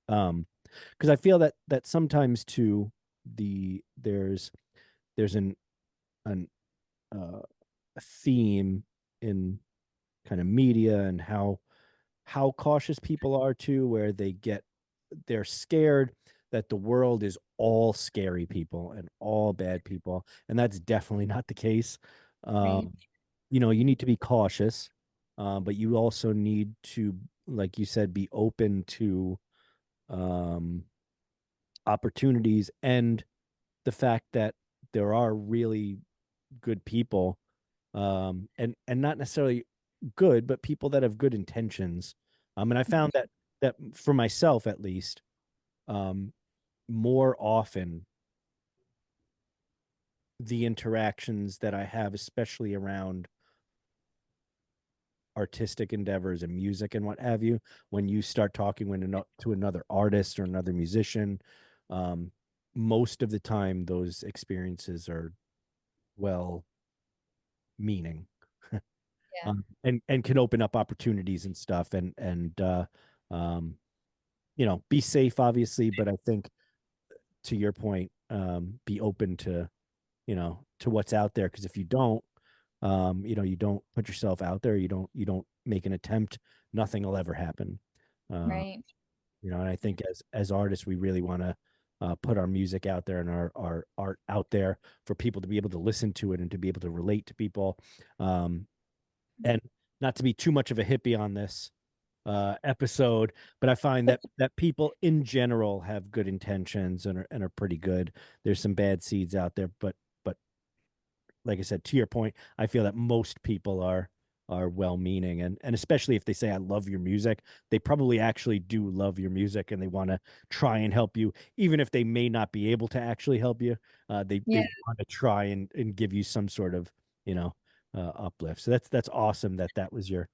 Speaker 2: Because I feel that sometimes too, there's an a theme in kind of media and how cautious people are too, where they're scared that the world is all scary people and all bad people, and that's definitely not the case.
Speaker 3: Right.
Speaker 2: You need to be cautious, but you also need to, like you said, be open to um, opportunities and the fact that there are really good people, and not necessarily good, but people that have good intentions. And I found that for myself at least, um, more often the interactions that I have, especially around artistic endeavors and music and what have you, when you start talking to another artist or another musician, um, most of the time those experiences are well meaning.
Speaker 3: Yeah.
Speaker 2: And can open up opportunities and stuff, and um, be safe, obviously, but I think, to your point, be open to what's out there, because if you don't, you don't put yourself out there, you don't make an attempt, nothing will ever happen. uh,
Speaker 3: Right.
Speaker 2: and I think as artists, we really want to put our music out there and our art out there for people to be able to listen to it and to be able to relate to people, and not to be too much of a hippie on this episode, but I find that people in general have good intentions and are pretty good. There's some bad seeds out there, but like I said, to your point, I feel that most people are well-meaning, and especially if they say I love your music, they probably actually do love your music, and they want to try and help you, even if they may not be able to actually help you. They
Speaker 3: Yeah.
Speaker 2: want to try and give you some sort of you know uplift. So that's awesome that was your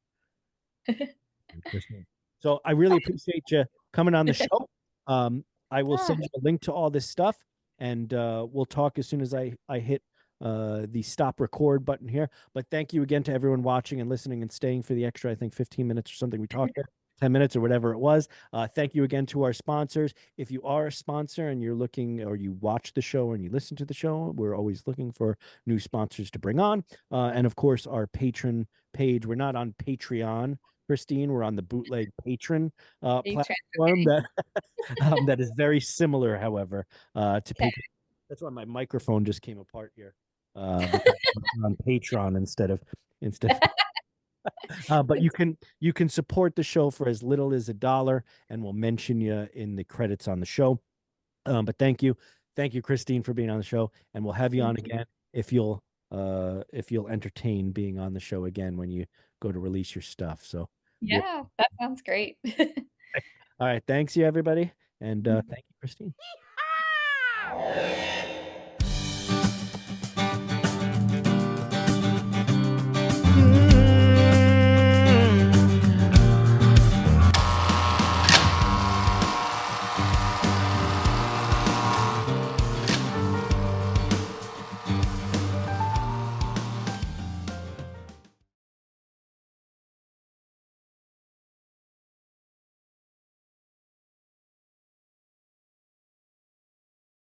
Speaker 2: Christine. So I really appreciate you coming on the show. I will
Speaker 3: Ah,
Speaker 2: send you a link to all this stuff, and we'll talk as soon as I hit the stop record button here. But thank you again to everyone watching and listening and staying for the extra, I think, 15 minutes or something we talked there. 10 minutes or whatever it was. Thank you again to our sponsors. If you are a sponsor and you're looking, or you watch the show and you listen to the show, we're always looking for new sponsors to bring on. And of course, our patron page. We're not on Patreon, Christine. We're on the Bootleg Patron
Speaker 3: patron.
Speaker 2: platform that is very similar, however, to
Speaker 3: Okay.
Speaker 2: Patreon. That's why my microphone just came apart here, because we're on Patreon instead. But you can support the show for as little as $1, and we'll mention you in the credits on the show. But thank you, Christine, for being on the show, and we'll have you
Speaker 3: Thank
Speaker 2: on again if you'll entertain being on the show again when you go to release your stuff. So really,
Speaker 3: Yeah, that sounds great.
Speaker 2: all right. Thanks you everybody. And thank you, Christine.